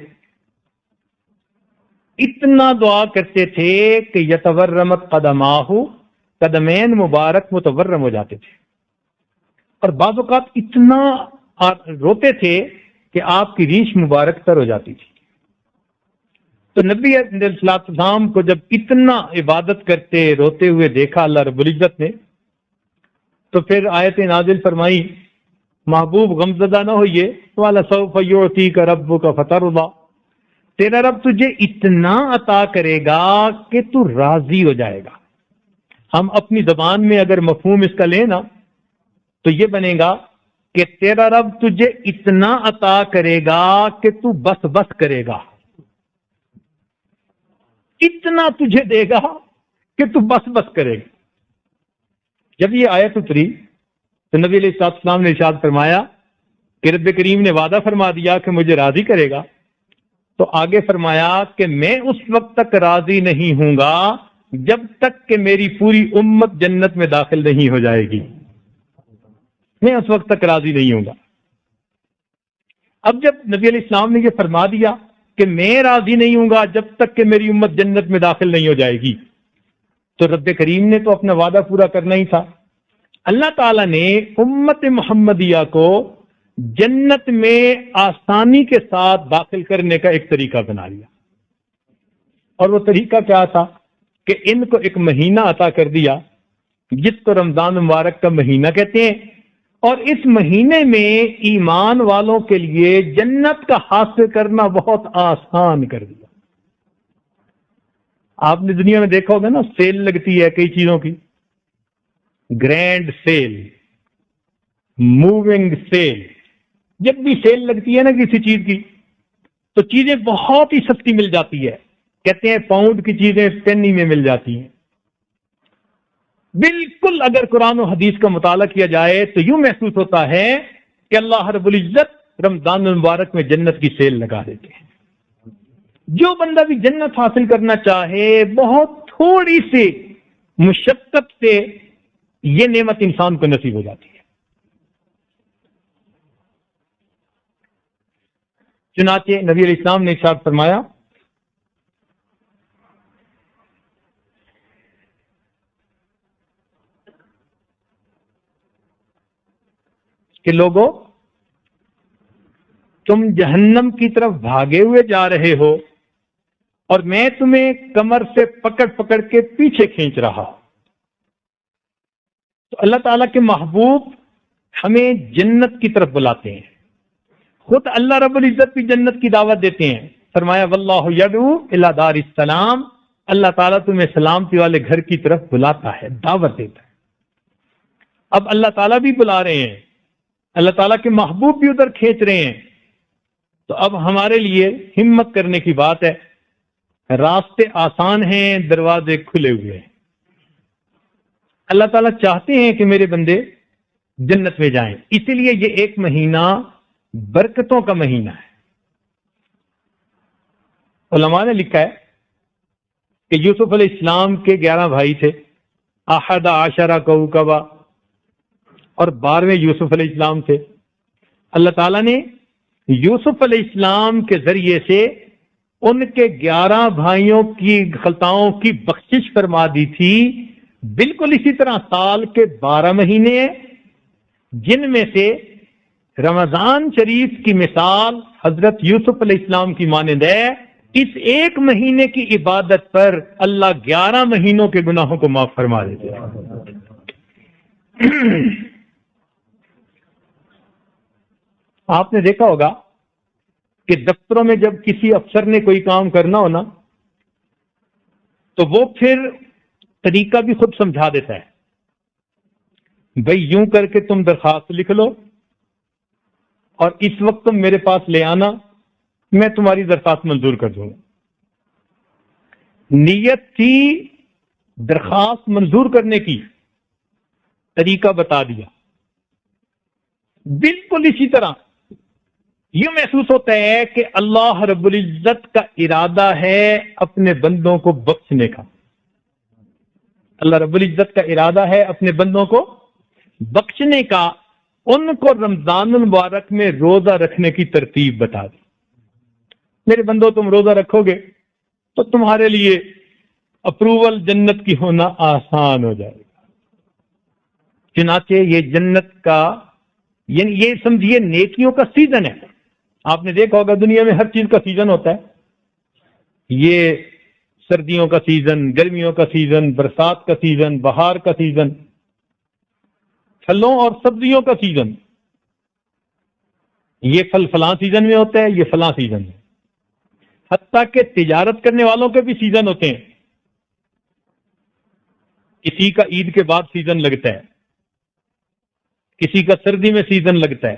اتنا دعا کرتے تھے کہ یتورمت قدماہ، قدمین مبارک متورم ہو جاتے تھے، اور بعض اوقات اتنا روتے تھے کہ آپ کی ریش مبارک تر ہو جاتی تھی۔ تو نبی علیہ السلام کو جب اتنا عبادت کرتے روتے ہوئے دیکھا اللہ رب العزت نے، تو پھر آیت نازل فرمائی، محبوب غمزدہ نہ ہوئیے، وَلَسَوْفَ يُعْطِيكَ رَبُّكَ فَتَرْضَىٰ، تیرا رب تجھے اتنا عطا کرے گا کہ تو راضی ہو جائے گا۔ ہم اپنی زبان میں اگر مفہوم اس کا لیں نا تو یہ بنے گا کہ تیرا رب تجھے اتنا عطا کرے گا کہ تو بس بس کرے گا، اتنا تجھے دے گا کہ تو بس بس کرے گا۔ جب یہ آیت اتری تو نبی علیہ السلام نے ارشاد فرمایا کہ رب کریم نے وعدہ فرما دیا کہ مجھے راضی کرے گا، تو آگے فرمایا کہ میں اس وقت تک راضی نہیں ہوں گا جب تک کہ میری پوری امت جنت میں داخل نہیں ہو جائے گی، میں اس وقت تک راضی نہیں ہوں گا۔ اب جب نبی علیہ السلام نے یہ فرما دیا کہ میں راضی نہیں ہوں گا جب تک کہ میری امت جنت میں داخل نہیں ہو جائے گی، تو رب کریم نے تو اپنا وعدہ پورا کرنا ہی تھا۔ اللہ تعالیٰ نے امت محمدیہ کو جنت میں آسانی کے ساتھ داخل کرنے کا ایک طریقہ بنا لیا، اور وہ طریقہ کیا تھا کہ ان کو ایک مہینہ عطا کر دیا جس کو رمضان مبارک کا مہینہ کہتے ہیں، اور اس مہینے میں ایمان والوں کے لیے جنت کا حاصل کرنا بہت آسان کر دیا۔ آپ نے دنیا میں دیکھا ہوگا نا، سیل لگتی ہے کئی چیزوں کی، گرینڈ سیل، موونگ سیل، جب بھی سیل لگتی ہے نا کسی چیز کی تو چیزیں بہت ہی سستی مل جاتی ہے، کہتے ہیں پاؤنڈ کی چیزیں پینی میں مل جاتی ہیں۔ بالکل اگر قرآن و حدیث کا مطالعہ کیا جائے تو یوں محسوس ہوتا ہے کہ اللہ رب العزت رمضان المبارک میں جنت کی سیل لگا دیتے ہیں۔ جو بندہ بھی جنت حاصل کرنا چاہے بہت تھوڑی سی مشقت سے یہ نعمت انسان کو نصیب ہو جاتی ہے۔ چنانچہ نبی علیہ السلام نے ارشاد فرمایا کہ لوگوں تم جہنم کی طرف بھاگے ہوئے جا رہے ہو اور میں تمہیں کمر سے پکڑ پکڑ کے پیچھے کھینچ رہا ہوں۔ تو اللہ تعالیٰ کے محبوب ہمیں جنت کی طرف بلاتے ہیں، خود اللہ رب العزت بھی جنت کی دعوت دیتے ہیں۔ فرمایا واللہ یدعو الی دار السلام، اللہ تعالیٰ تمہیں سلامتی والے گھر کی طرف بلاتا ہے، دعوت دیتا ہے۔ اب اللہ تعالیٰ بھی بلا رہے ہیں، اللہ تعالیٰ کے محبوب بھی ادھر کھینچ رہے ہیں، تو اب ہمارے لیے ہمت کرنے کی بات ہے۔ راستے آسان ہیں، دروازے کھلے ہوئے ہیں۔ اللہ تعالیٰ چاہتے ہیں کہ میرے بندے جنت میں جائیں، اسی لیے یہ ایک مہینہ برکتوں کا مہینہ ہے۔ علماء نے لکھا ہے کہ یوسف علیہ السلام کے 11 بھائی تھے، احد عشرہ کوکبا، اور 12ویں یوسف علیہ السلام تھے۔ اللہ تعالیٰ نے یوسف علیہ السلام کے ذریعے سے ان کے 11 بھائیوں کی خطاؤں کی بخشش فرما دی تھی۔ بالکل اسی طرح سال کے 12 مہینے ہیں، جن میں سے رمضان شریف کی مثال حضرت یوسف علیہ السلام کی مانند ہے۔ اس ایک مہینے کی عبادت پر اللہ 11 مہینوں کے گناہوں کو معاف فرما دیتے ہیں۔ آپ نے دیکھا ہوگا کہ دفتروں میں جب کسی افسر نے کوئی کام کرنا ہو نا، تو وہ پھر طریقہ بھی خود سمجھا دیتا ہے، بھئی یوں کر کے تم درخواست لکھ لو اور اس وقت تم میرے پاس لے آنا، میں تمہاری درخواست منظور کر دوں گا۔ نیت تھی درخواست منظور کرنے کی، طریقہ بتا دیا۔ بالکل اسی طرح یہ محسوس ہوتا ہے کہ اللہ رب العزت کا ارادہ ہے اپنے بندوں کو بخشنے کا۔ اللہ رب العزت کا ارادہ ہے اپنے بندوں کو بخشنے کا۔ ان کو رمضان المبارک میں روزہ رکھنے کی ترتیب بتا دی۔ میرے بندوں تم روزہ رکھو گے تو تمہارے لیے اپروول جنت کی ہونا آسان ہو جائے گا۔ چنانچہ یہ جنت کا، یعنی یہ سمجھیے نیکیوں کا سیزن ہے۔ آپ نے دیکھا ہوگا دنیا میں ہر چیز کا سیزن ہوتا ہے، یہ سردیوں کا سیزن، گرمیوں کا سیزن، برسات کا سیزن، بہار کا سیزن، پھلوں اور سبزیوں کا سیزن۔ یہ پھل فلاں سیزن میں ہوتا ہے، یہ فلاں سیزن میں۔ حتیٰ کہ تجارت کرنے والوں کے بھی سیزن ہوتے ہیں۔ کسی کا عید کے بعد سیزن لگتا ہے، کسی کا سردی میں سیزن لگتا ہے،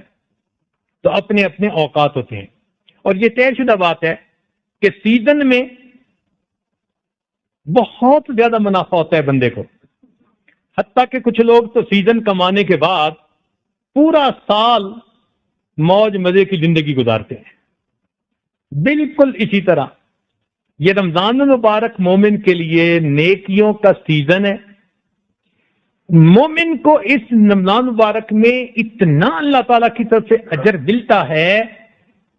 تو اپنے اپنے اوقات ہوتے ہیں۔ اور یہ طے شدہ بات ہے کہ سیزن میں بہت زیادہ منافع ہوتا ہے بندے کو۔ حتیٰ کہ کچھ لوگ تو سیزن کمانے کے بعد پورا سال موج مزے کی زندگی گزارتے ہیں۔ بالکل اسی طرح یہ رمضان المبارک مومن کے لیے نیکیوں کا سیزن ہے۔ مومن کو اس رمضان مبارک میں اتنا اللہ تعالیٰ کی طرف سے اجر ملتا ہے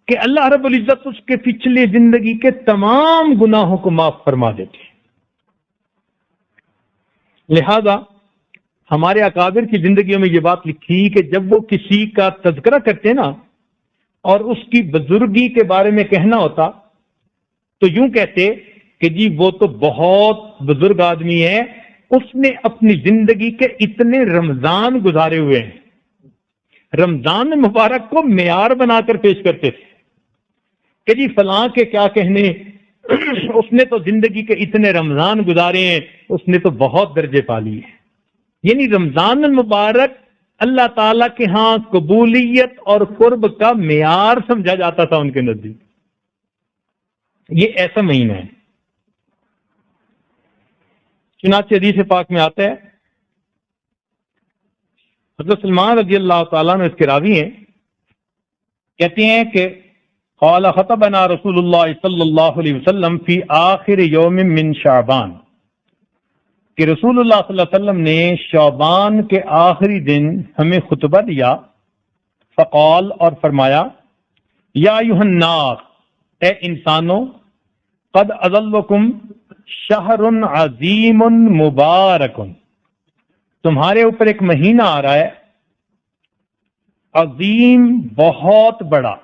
کہ اللہ رب العزت اس کے پچھلے زندگی کے تمام گناہوں کو معاف فرما دیتے ہیں۔ لہذا ہمارے اکابر کی زندگیوں میں یہ بات لکھی کہ جب وہ کسی کا تذکرہ کرتے نا اور اس کی بزرگی کے بارے میں کہنا ہوتا تو یوں کہتے کہ جی وہ تو بہت بزرگ آدمی ہے، اس نے اپنی زندگی کے اتنے رمضان گزارے ہوئے ہیں۔ رمضان مبارک کو معیار بنا کر پیش کرتے تھے کہ جی فلاں کے کیا کہنے، اس نے تو زندگی کے اتنے رمضان گزارے ہیں، اس نے تو بہت درجے پا لیے ہیں۔ یعنی رمضان المبارک اللہ تعالیٰ کے ہاں قبولیت اور قرب کا معیار سمجھا جاتا تھا ان کے نزدیک۔ یہ ایسا مہینہ ہے۔ چنانچہ حدیث پاک میں آتا ہے، حضرت سلمان رضی اللہ تعالیٰ نے اس کے راوی ہیں، کہتے ہیں کہ قال خطبنا رسول اللہ صلی اللہ علیہ وسلم فی آخر یوم من شعبان، کہ رسول اللہ صلی اللہ علیہ وسلم نے شعبان کے آخری دن ہمیں خطبہ دیا۔ فقال، اور فرمایا، یا ایھا الناس، اے انسانوں، قد اظلکم شہر عظیم مبارک، تمہارے اوپر ایک مہینہ آ رہا ہے عظیم بہت بڑا،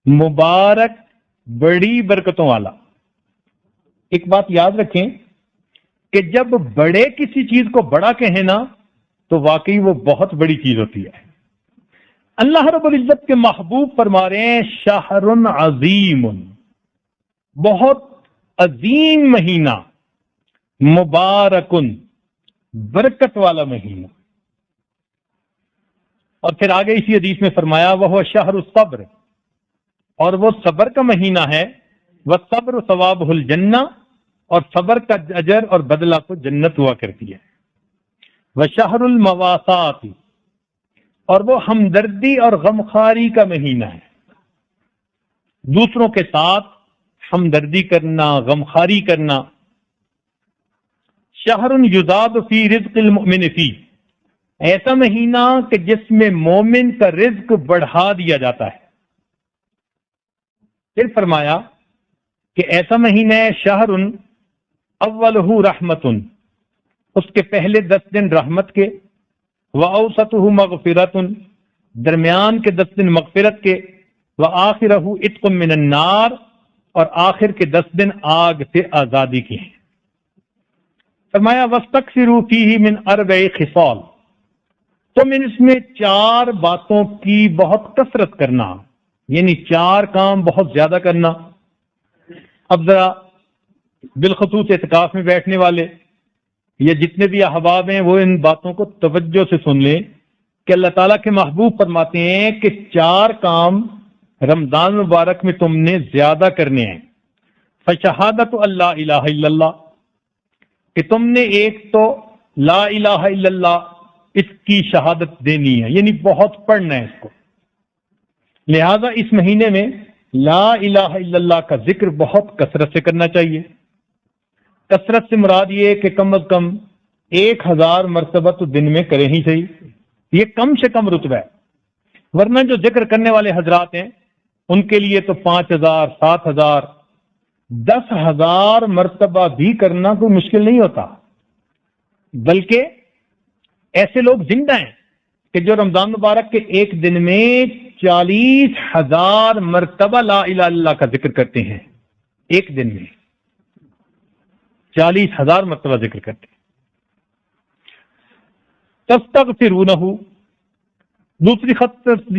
مبارک بڑی برکتوں والا۔ ایک بات یاد رکھیں کہ جب بڑے کسی چیز کو بڑا کہیں نا تو واقعی وہ بہت بڑی چیز ہوتی ہے۔ اللہ رب العزت کے محبوب فرما رہے ہیں شہر عظیم، بہت عظیم مہینہ، مبارکن برکت والا مہینہ۔ اور پھر آگے اسی حدیث میں فرمایا وہ شہر الصبر، اور وہ صبر کا مہینہ ہے، والصبر ثوابہ الجنہ، اور صبر کا اجر اور بدلہ تو جنت ہوا کرتی ہے۔ وشہر المواسات، اور وہ ہمدردی اور غمخواری کا مہینہ ہے، دوسروں کے ساتھ ہمدردی کرنا، غمخواری کرنا۔ شہر یزاد فی رزق المؤمن فی، ایسا مہینہ کہ جس میں مومن کا رزق بڑھا دیا جاتا ہے۔ پھر فرمایا کہ ایسا مہینہ ہے شہر اولہ رحمت، اس کے پہلے 10 دن رحمت کے، وَأَوْسَطُهُ مَغْفِرَةٌ، درمیان کے 10 دن مغفرت کے، وَآخِرَهُ عِتْقٌ مِّنَ النَّارِ، اور آخر کے 10 دن آگ سے آزادی کے ہیں۔ فرمایا وَاسْتَكْثِرُوا فِيهِ مِنْ 4 خِصَالٍ، تم اس میں 4 باتوں کی بہت کثرت کرنا، یعنی 4 کام بہت زیادہ کرنا۔ اب ذرا بالخصوص اعتکاف میں بیٹھنے والے یا جتنے بھی احباب ہیں وہ ان باتوں کو توجہ سے سن لیں کہ اللہ تعالیٰ کے محبوب فرماتے ہیں کہ 4 کام رمضان مبارک میں تم نے زیادہ کرنے ہیں۔ فشہادت اللہ الہ الا اللہ، کہ تم نے ایک تو لا الہ الا اللہ اس کی شہادت دینی ہے، یعنی بہت پڑھنا ہے اس کو۔ لہذا اس مہینے میں لا الہ الا اللہ کا ذکر بہت کثرت سے کرنا چاہیے۔ کثرت سے مراد یہ کہ کم از کم 1000 مرتبہ تو دن میں کریں ہی صحیح، یہ کم سے کم رتبہ ہے۔ ورنہ جو ذکر کرنے والے حضرات ہیں ان کے لیے تو 5000 7000 10,000 مرتبہ بھی کرنا کوئی مشکل نہیں ہوتا، بلکہ ایسے لوگ زندہ ہیں کہ جو رمضان مبارک کے ایک دن میں 40,000 مرتبہ لا الہ الا اللہ کا ذکر کرتے ہیں، ایک دن میں 40,000 مرتبہ ذکر کرتے ہیں۔ تستغفرونہ، دوسری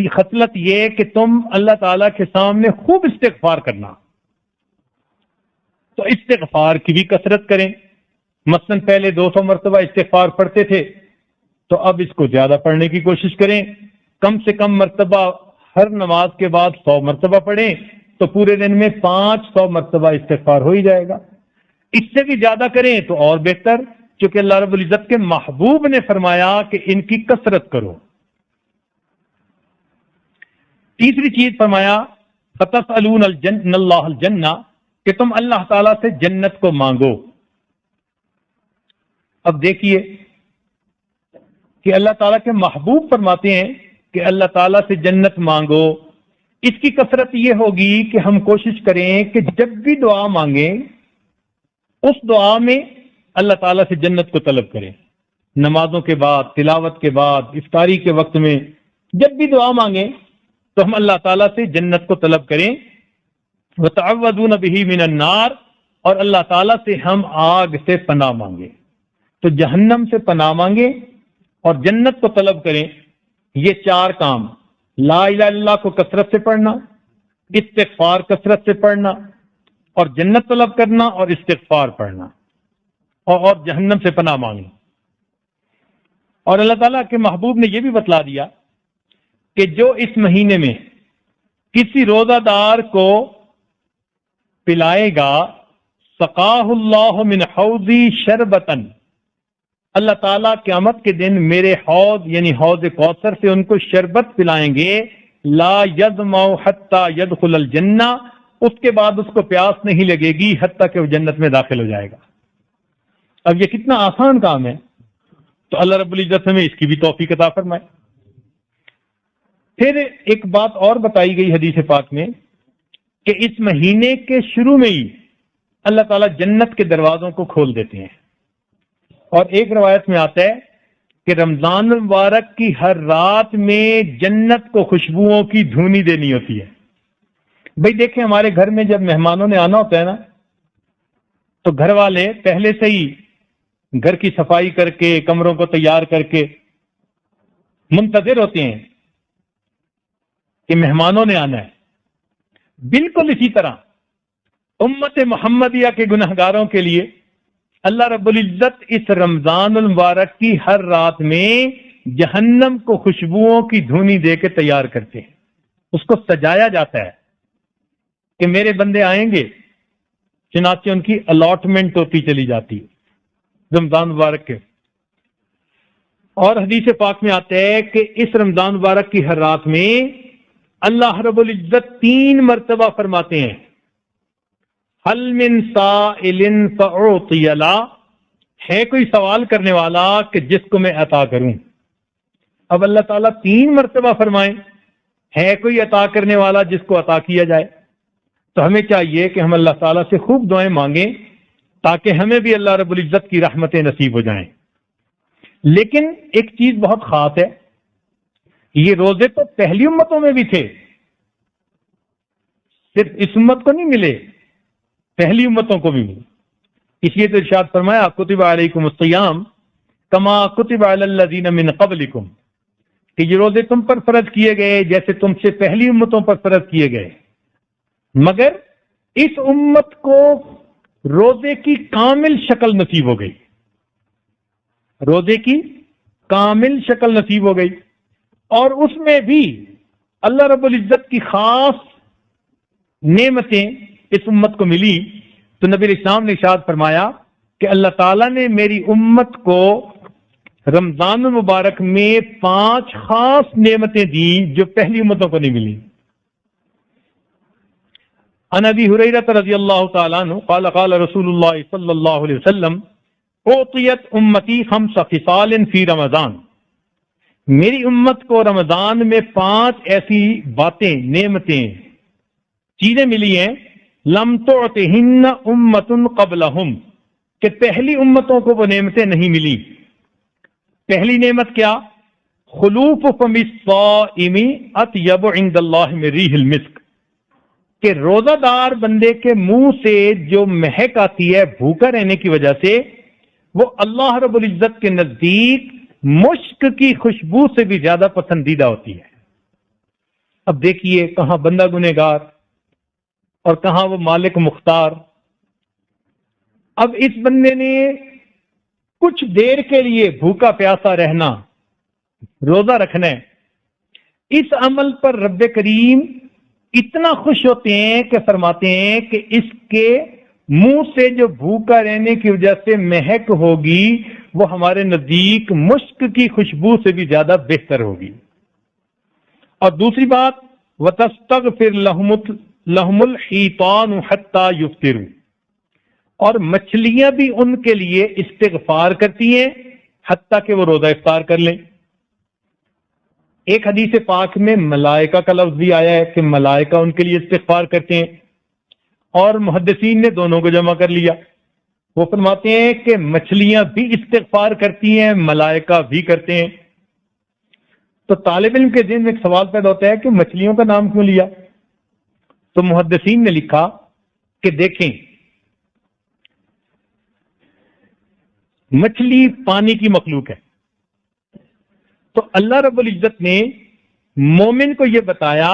خصلت یہ کہ تم اللہ تعالیٰ کے سامنے خوب استغفار کرنا، تو استغفار کی بھی کثرت کریں۔ مثلا پہلے 200 مرتبہ استغفار پڑھتے تھے تو اب اس کو زیادہ پڑھنے کی کوشش کریں، کم سے کم مرتبہ ہر نماز کے بعد 100 مرتبہ پڑھیں تو پورے دن میں 500 مرتبہ استغفار ہو ہی جائے گا۔ اس سے بھی زیادہ کریں تو اور بہتر، چونکہ اللہ رب العزت کے محبوب نے فرمایا کہ ان کی کثرت کرو۔ تیسری چیز فرمایا فَتَسْأَلُونَ اللَّهَ الْجَنَّةَ، کہ تم اللہ تعالیٰ سے جنت کو مانگو۔ اب دیکھیے کہ اللہ تعالیٰ کے محبوب فرماتے ہیں کہ اللہ تعالیٰ سے جنت مانگو، اس کی کثرت یہ ہوگی کہ ہم کوشش کریں کہ جب بھی دعا مانگیں اس دعا میں اللہ تعالیٰ سے جنت کو طلب کریں، نمازوں کے بعد، تلاوت کے بعد، افطاری کے وقت میں جب بھی دعا مانگیں تو ہم اللہ تعالیٰ سے جنت کو طلب کریں۔ وَتَعَوَّذُونَ بِهِ مِنَ النَّارِ، اور اللہ تعالیٰ سے ہم آگ سے پناہ مانگیں، تو جہنم سے پناہ مانگیں اور جنت کو طلب کریں۔ یہ 4 کام، لا الہ الا اللہ کو کثرت سے پڑھنا، استغفار کثرت سے پڑھنا، اور جنت طلب کرنا، اور استغفار پڑھنا، اور جہنم سے پناہ مانگنا۔ اور اللہ تعالیٰ کے محبوب نے یہ بھی بتلا دیا کہ جو اس مہینے میں کسی روزہ دار کو پلائے گا سقاہ اللہ من حوضی شربتن، اللہ تعالیٰ قیامت کے دن میرے حوض یعنی حوض کوثر سے ان کو شربت پلائیں گے، لا یظمأ حتی یدخل الجنہ، اس کے بعد اس کو پیاس نہیں لگے گی حتیٰ کہ وہ جنت میں داخل ہو جائے گا۔ اب یہ کتنا آسان کام ہے، تو اللہ رب العزت ہمیں اس کی بھی توفیق عطا فرمائے۔ پھر ایک بات اور بتائی گئی حدیث پاک میں کہ اس مہینے کے شروع میں ہی اللہ تعالیٰ جنت کے دروازوں کو کھول دیتے ہیں، اور ایک روایت میں آتا ہے کہ رمضان المبارک کی ہر رات میں جنت کو خوشبوؤں کی دھونی دینی ہوتی ہے. بھئی دیکھیں ہمارے گھر میں جب مہمانوں نے آنا ہوتا ہے نا تو گھر والے پہلے سے ہی گھر کی صفائی کر کے کمروں کو تیار کر کے منتظر ہوتے ہیں کہ مہمانوں نے آنا ہے. بالکل اسی طرح امت محمدیہ کے گنہگاروں کے لیے اللہ رب العزت اس رمضان المبارک کی ہر رات میں جہنم کو خوشبوؤں کی دھونی دے کے تیار کرتے ہیں. اس کو سجایا جاتا ہے کہ میرے بندے آئیں گے، چنانچہ ان کی الاٹمنٹ ہوتی چلی جاتی ہے رمضان مبارک کے. اور حدیث پاک میں آتا ہے کہ اس رمضان مبارک کی ہر رات میں اللہ رب العزت 3 مرتبہ فرماتے ہیں حل من سائل فاعطی له، ہے کوئی سوال کرنے والا کہ جس کو میں عطا کروں. اب اللہ تعالیٰ 3 مرتبہ فرمائیں ہے کوئی عطا کرنے والا جس کو عطا کیا جائے، تو ہمیں چاہیے کہ ہم اللہ تعالیٰ سے خوب دعائیں مانگیں تاکہ ہمیں بھی اللہ رب العزت کی رحمتیں نصیب ہو جائیں. لیکن ایک چیز بہت خاص ہے، یہ روزے تو پہلی امتوں میں بھی تھے، صرف اس امت کو نہیں ملے، پہلی امتوں کو بھی ملے. اس لیے تو ارشاد فرمایا کتب علیکم الصیام کما کتب علی الذین من قبلکم، کہ یہ روزے تم پر فرض کیے گئے جیسے تم سے پہلی امتوں پر فرض کیے گئے. مگر اس امت کو روزے کی کامل شکل نصیب ہو گئی، روزے کی کامل شکل نصیب ہو گئی، اور اس میں بھی اللہ رب العزت کی خاص نعمتیں اس امت کو ملی. تو نبی اسلام نے ارشاد فرمایا کہ اللہ تعالیٰ نے میری امت کو رمضان المبارک میں 5 خاص نعمتیں دی جو پہلی امتوں کو نہیں ملی. عن ابی ہریرہ رضی اللہ تعالیٰ عنہ قال قال رسول اللہ صلی اللہ علیہ وسلم اعطیت امتی 5 خصال فی رمضان، میری امت کو رمضان میں 5 ایسی باتیں، نعمتیں، چیزیں ملی ہیں لم تعطہن امت قبلہم، کہ پہلی امتوں کو وہ نعمتیں نہیں ملی. پہلی نعمت کیا؟ خلوف فم الصائم اطیب عند اللہ من ریح المسک، کہ روزہ دار بندے کے منہ سے جو مہک آتی ہے بھوکا رہنے کی وجہ سے، وہ اللہ رب العزت کے نزدیک مشک کی خوشبو سے بھی زیادہ پسندیدہ ہوتی ہے. اب دیکھیے کہاں بندہ گنہگار اور کہاں وہ مالک مختار. اب اس بندے نے کچھ دیر کے لیے بھوکا پیاسا رہنا، روزہ رکھنا ہے، اس عمل پر رب کریم اتنا خوش ہوتے ہیں کہ فرماتے ہیں کہ اس کے منہ سے جو بھوکا رہنے کی وجہ سے مہک ہوگی وہ ہمارے نزدیک مشک کی خوشبو سے بھی زیادہ بہتر ہوگی. اور دوسری بات وَتَسْتَغْفِرْ لَهُمُ الْحِيطَانُ حَتَّى يُفْطِرُوا، اور مچھلیاں بھی ان کے لیے استغفار کرتی ہیں حتیٰ کہ وہ روزہ افطار کر لیں. ایک حدیث پاک میں ملائکہ کا لفظ بھی آیا ہے کہ ملائکہ ان کے لیے استغفار کرتے ہیں، اور محدثین نے دونوں کو جمع کر لیا. وہ فرماتے ہیں کہ مچھلیاں بھی استغفار کرتی ہیں، ملائکہ بھی کرتے ہیں. تو طالب علم کے ذہن میں ایک سوال پیدا ہوتا ہے کہ مچھلیوں کا نام کیوں لیا؟ تو محدثین نے لکھا کہ دیکھیں مچھلی پانی کی مخلوق ہے، تو اللہ رب العزت نے مومن کو یہ بتایا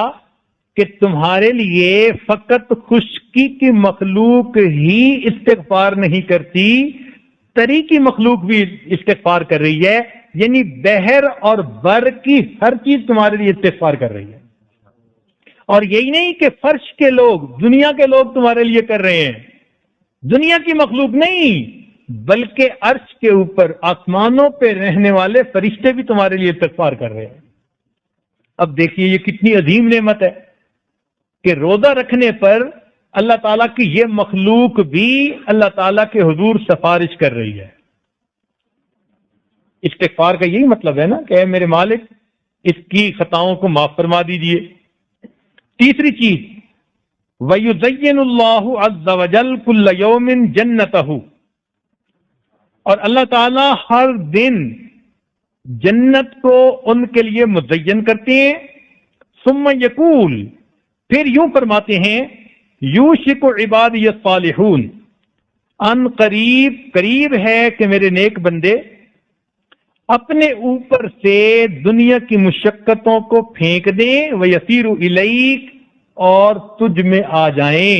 کہ تمہارے لیے فقط خشکی کی مخلوق ہی استغفار نہیں کرتی، تری کی مخلوق بھی استغفار کر رہی ہے، یعنی بحر اور بر کی ہر چیز تمہارے لیے استغفار کر رہی ہے. اور یہی نہیں کہ فرش کے لوگ، دنیا کے لوگ تمہارے لیے کر رہے ہیں، دنیا کی مخلوق نہیں بلکہ عرش کے اوپر آسمانوں پہ رہنے والے فرشتے بھی تمہارے لیے استغفار کر رہے ہیں. اب دیکھیے یہ کتنی عظیم نعمت ہے کہ روزہ رکھنے پر اللہ تعالیٰ کی یہ مخلوق بھی اللہ تعالیٰ کے حضور سفارش کر رہی ہے. استغفار کا یہی مطلب ہے نا کہ اے میرے مالک اس کی خطاؤں کو معاف فرما دیجیے. تیسری چیز وَيُزَيِّنُ اللَّهُ عَزَّ وَجَلَّ كُلَّ يَوْمٍ جَنَّتَهُ، اور اللہ تعالیٰ ہر دن جنت کو ان کے لیے مزین کرتے ہیں. ثم یقول، پھر یوں فرماتے ہیں، یوشک عبادی الصالحون، ان قریب ہے کہ میرے نیک بندے اپنے اوپر سے دنیا کی مشقتوں کو پھینک دیں، وَيَسِيرُ إِلَيْكَ، اور تجھ میں آ جائیں.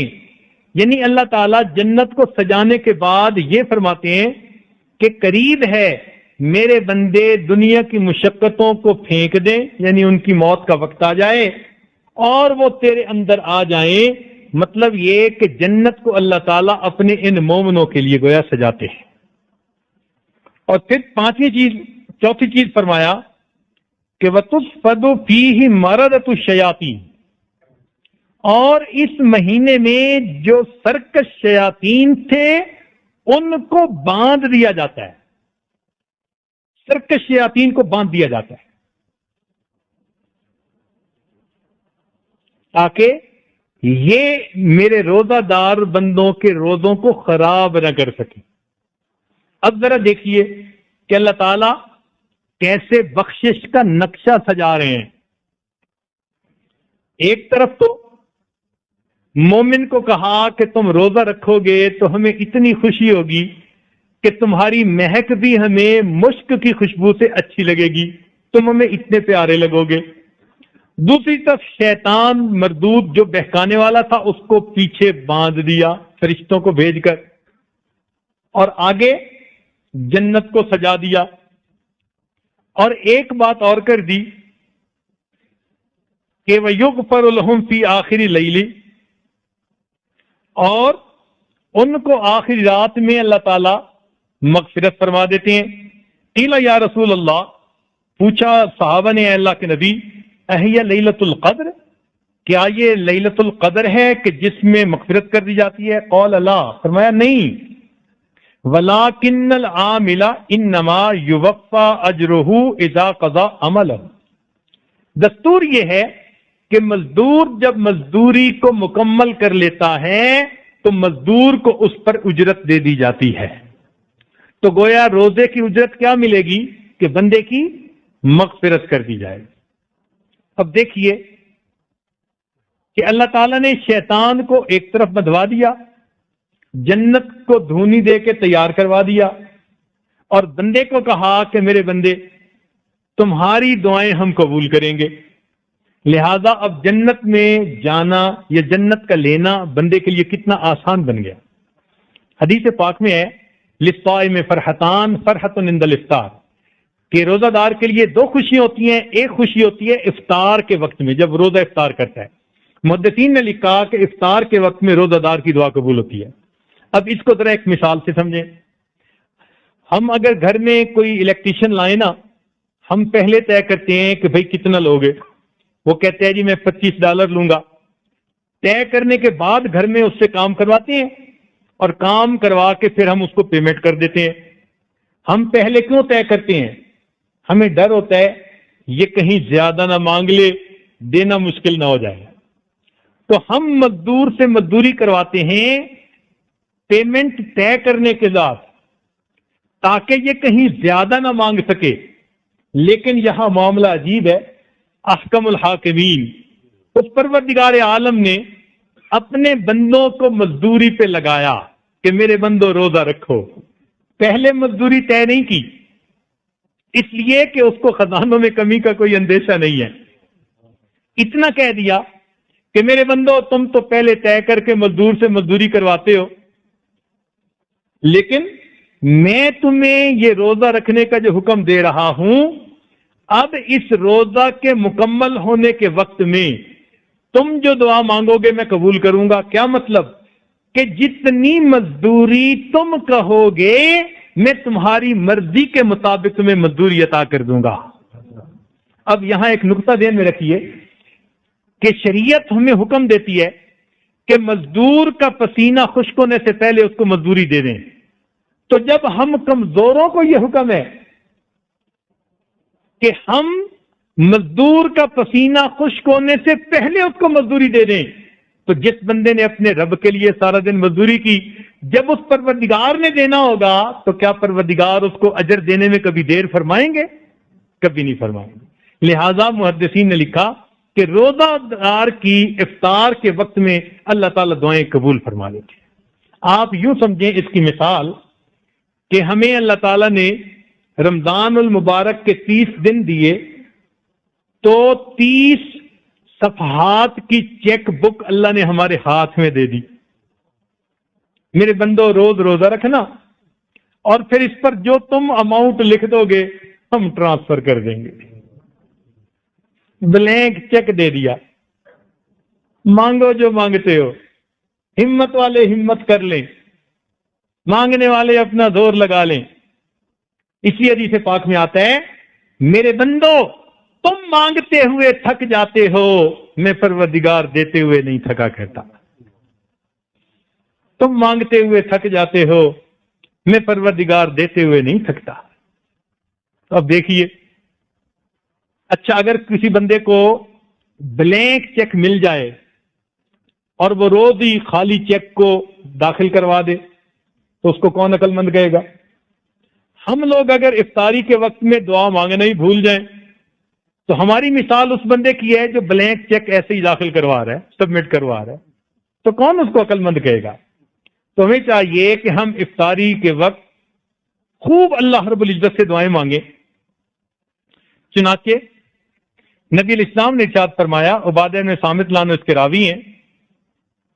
یعنی اللہ تعالیٰ جنت کو سجانے کے بعد یہ فرماتے ہیں کہ قریب ہے میرے بندے دنیا کی مشقتوں کو پھینک دیں، یعنی ان کی موت کا وقت آ جائے اور وہ تیرے اندر آ جائیں. مطلب یہ کہ جنت کو اللہ تعالیٰ اپنے ان مومنوں کے لیے گویا سجاتے ہیں. اور پھر چوتھی چیز فرمایا کہ وَتُصْفَدُ فِيهِ مَرَدَةُ الشَّيَاطِينِ، اور اس مہینے میں جو سرکش شیاطین تھے ان کو باندھ دیا جاتا ہے. سرکش شیاطین کو باندھ دیا جاتا ہے تاکہ یہ میرے روزہ دار بندوں کے روزوں کو خراب نہ کر سکے. اب ذرا دیکھیے کہ اللہ تعالی کیسے بخشش کا نقشہ سجا رہے ہیں. ایک طرف تو مومن کو کہا کہ تم روزہ رکھو گے تو ہمیں اتنی خوشی ہوگی کہ تمہاری مہک بھی ہمیں مشک کی خوشبو سے اچھی لگے گی، تم ہمیں اتنے پیارے لگو گے. دوسری طرف شیطان مردود جو بہکانے والا تھا اس کو پیچھے باندھ دیا فرشتوں کو بھیج کر، اور آگے جنت کو سجا دیا. اور ایک بات اور کر دی کہ وَيُغْفَرُ لَهُمْ فِي آخِرِ اللَّيْلِ، اور ان کو آخری رات میں اللہ تعالی مغفرت فرما دیتے ہیں. قیل یا رسول اللہ، پوچھا صحابہ نے اے اللہ کے نبی، اہی لیلۃ القدر، کیا یہ لیلۃ القدر ہے کہ جس میں مغفرت کر دی جاتی ہے؟ قال لا، فرمایا نہیں، ولکن العامل انما یوفى اجرہ اذا قضى عملہ. دستور یہ ہے کہ مزدور جب مزدوری کو مکمل کر لیتا ہے تو مزدور کو اس پر اجرت دے دی جاتی ہے. تو گویا روزے کی اجرت کیا ملے گی کہ بندے کی مغفرت کر دی جائے. اب دیکھیے کہ اللہ تعالیٰ نے شیطان کو ایک طرف بدوا دیا، جنت کو دھونی دے کے تیار کروا دیا، اور بندے کو کہا کہ میرے بندے تمہاری دعائیں ہم قبول کریں گے. لہذا اب جنت میں جانا یا جنت کا لینا بندے کے لیے کتنا آسان بن گیا. حدیث پاک میں ہے للصائم فرحتان فرحۃ عند الافطار، کہ روزہ دار کے لیے دو خوشیاں ہوتی ہیں. ایک خوشی ہوتی ہے افطار کے وقت میں جب روزہ افطار کرتا ہے. محدثین نے لکھا کہ افطار کے وقت میں روزہ دار کی دعا قبول ہوتی ہے. اب اس کو ذرا ایک مثال سے سمجھیں. ہم اگر گھر میں کوئی الیکٹریشین لائیں نا، ہم پہلے طے کرتے ہیں کہ بھئی کتنا لوگے. وہ کہتے ہیں جی میں $25 لوں گا. طے کرنے کے بعد گھر میں اس سے کام کرواتے ہیں اور کام کروا کے پھر ہم اس کو پیمنٹ کر دیتے ہیں. ہم پہلے کیوں طے کرتے ہیں؟ ہمیں ڈر ہوتا ہے یہ کہیں زیادہ نہ مانگ لے، دینا مشکل نہ ہو جائے. تو ہم مزدور سے مزدوری کرواتے ہیں پیمنٹ طے کرنے کے بعد تاکہ یہ کہیں زیادہ نہ مانگ سکے. لیکن یہاں معاملہ عجیب ہے. احکم الحاکمین، اس پروردگار عالم نے اپنے بندوں کو مزدوری پہ لگایا کہ میرے بندوں روزہ رکھو. پہلے مزدوری طے نہیں کی، اس لیے کہ اس کو خزانوں میں کمی کا کوئی اندیشہ نہیں ہے. اتنا کہہ دیا کہ میرے بندوں تم تو پہلے طے کر کے مزدور سے مزدوری کرواتے ہو، لیکن میں تمہیں یہ روزہ رکھنے کا جو حکم دے رہا ہوں، اب اس روزہ کے مکمل ہونے کے وقت میں تم جو دعا مانگو گے میں قبول کروں گا. کیا مطلب؟ کہ جتنی مزدوری تم کہو گے میں تمہاری مرضی کے مطابق تمہیں مزدوری عطا کر دوں گا. اب یہاں ایک نقطہ ذہن میں رکھیے کہ شریعت ہمیں حکم دیتی ہے کہ مزدور کا پسینہ خشک ہونے سے پہلے اس کو مزدوری دے دیں. تو جب ہم کمزوروں کو یہ حکم ہے کہ ہم مزدور کا پسینہ خشک ہونے سے پہلے اس کو مزدوری دے دیں، تو جس بندے نے اپنے رب کے لیے سارا دن مزدوری کی، جب اس پروردگار نے دینا ہوگا تو کیا پروردگار اس کو اجر دینے میں کبھی دیر فرمائیں گے؟ کبھی نہیں فرمائیں گے۔ لہذا محدثین نے لکھا کہ روزہ دار کی افطار کے وقت میں اللہ تعالیٰ دعائیں قبول فرما لیتے ہیں۔ آپ یوں سمجھیں اس کی مثال کہ ہمیں اللہ تعالیٰ نے رمضان المبارک کے 30 دن دیے تو 30 صفحات کی چیک بک اللہ نے ہمارے ہاتھ میں دے دی، میرے بندو روز روزہ رکھنا، اور پھر اس پر جو تم اماؤنٹ لکھ دو گے ہم ٹرانسفر کر دیں گے۔ بلینک چیک دے دیا، مانگو جو مانگتے ہو، ہمت والے ہمت کر لیں، مانگنے والے اپنا زور لگا لیں۔ اسی حدیث پاک میں آتا ہے میرے بندو تم مانگتے ہوئے تھک جاتے ہو، میں پروردگار دیتے ہوئے نہیں تھکا کرتا۔ تم مانگتے ہوئے تھک جاتے ہو، میں پروردگار دیتے ہوئے نہیں تھکتا۔ اب دیکھیے، اچھا اگر کسی بندے کو بلینک چیک مل جائے اور وہ روز ہی خالی چیک کو داخل کروا دے تو اس کو کون عقل مند کہے گا؟ ہم لوگ اگر افطاری کے وقت میں دعا مانگنا ہی بھول جائیں تو ہماری مثال اس بندے کی ہے جو بلینک چیک ایسے ہی داخل کروا رہا ہے، سبمٹ کروا رہا ہے، تو کون اس کو عقل مند کہے گا؟ تو ہمیں چاہیے کہ ہم افطاری کے وقت خوب اللہ رب العزت سے دعائیں مانگیں۔ چنانچہ نبی علیہ السلام نے ارشاد فرمایا، عبادہ بن صامت لانو اس کے راوی ہیں،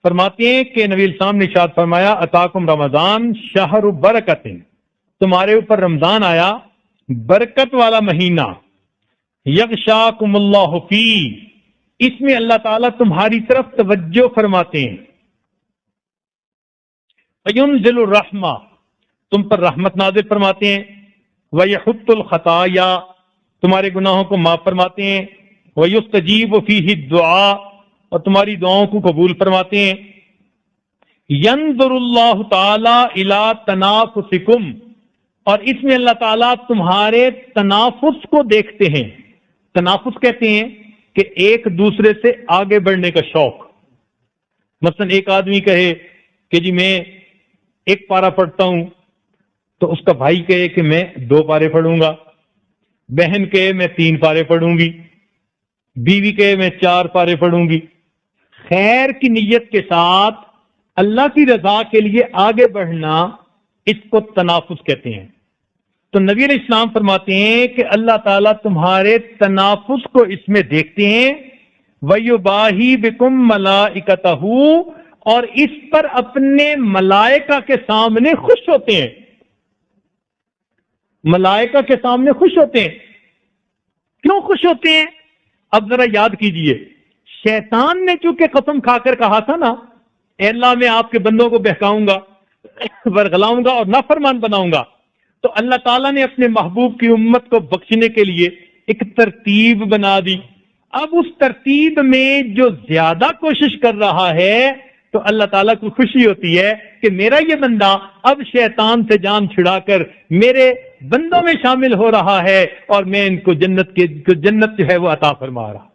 فرماتے ہیں کہ نبی علیہ السلام نے ارشاد فرمایا اتاکم رمضان شہر برکت، تمہارے اوپر رمضان آیا برکت والا مہینہ، یغشاکم اللہ فی، اس میں اللہ تعالیٰ تمہاری طرف توجہ فرماتے ہیں، فینزل الرحمہ، تم پر رحمت نازل فرماتے ہیں، ویحط الخطایا، تمہارے گناہوں کو معاف فرماتے ہیں، ویستجیب فیہ الدعاء، اور تمہاری دعاؤں کو قبول فرماتے ہیں، ینظر اللہ تعالی الی تنافسکم، اور اس میں اللہ تعالیٰ تمہارے تنافس کو دیکھتے ہیں۔ تنافس کہتے ہیں کہ ایک دوسرے سے آگے بڑھنے کا شوق۔ مثلا ایک آدمی کہے کہ جی میں 1 پارہ پڑھتا ہوں تو اس کا بھائی کہے کہ میں 2 پارے پڑھوں گا، بہن کہے میں 3 پارے پڑھوں گی، بیوی کہے میں 4 پارے پڑھوں گی۔ خیر کی نیت کے ساتھ اللہ کی رضا کے لیے آگے بڑھنا، اس کو تنافس کہتے ہیں۔ تو نبی علیہ السلام فرماتے ہیں کہ اللہ تعالیٰ تمہارے تنافس کو اس میں دیکھتے ہیں، وَيُبَاهِي بِكُم مَلَائِكَتَهُ، اور اس پر اپنے ملائکہ کے سامنے خوش ہوتے ہیں۔ ملائکہ کے سامنے خوش ہوتے ہیں۔ کیوں خوش ہوتے ہیں؟ اب ذرا یاد کیجئے، شیطان نے چونکہ قسم کھا کر کہا تھا نا، اے اللہ میں آپ کے بندوں کو بہکاؤں گا، ورغلاؤں گا اور نافرمان بناؤں گا، تو اللہ تعالیٰ نے اپنے محبوب کی امت کو بخشنے کے لیے ایک ترتیب بنا دی۔ اب اس ترتیب میں جو زیادہ کوشش کر رہا ہے تو اللہ تعالیٰ کو خوشی ہوتی ہے کہ میرا یہ بندہ اب شیطان سے جان چھڑا کر میرے بندوں میں شامل ہو رہا ہے اور میں ان کو جنت جو ہے وہ عطا فرما رہا۔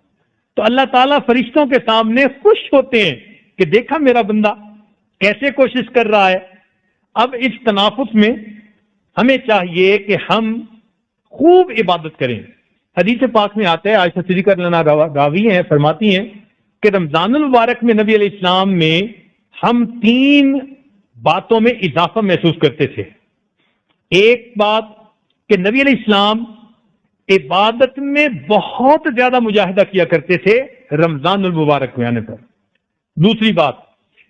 تو اللہ تعالیٰ فرشتوں کے سامنے خوش ہوتے ہیں کہ دیکھا میرا بندہ کیسے کوشش کر رہا ہے۔ اب اس تنافس میں ہمیں چاہیے کہ ہم خوب عبادت کریں۔ حدیث پاک میں آتا ہے، عائشہ صدیقہ رضی اللہ عنہا راوی ہیں، فرماتی ہیں کہ رمضان المبارک میں نبی علیہ السلام میں ہم 3 باتوں میں اضافہ محسوس کرتے تھے۔ ایک بات کہ نبی علیہ السلام عبادت میں بہت زیادہ مجاہدہ کیا کرتے تھے رمضان المبارک میں آنے پر۔ دوسری بات،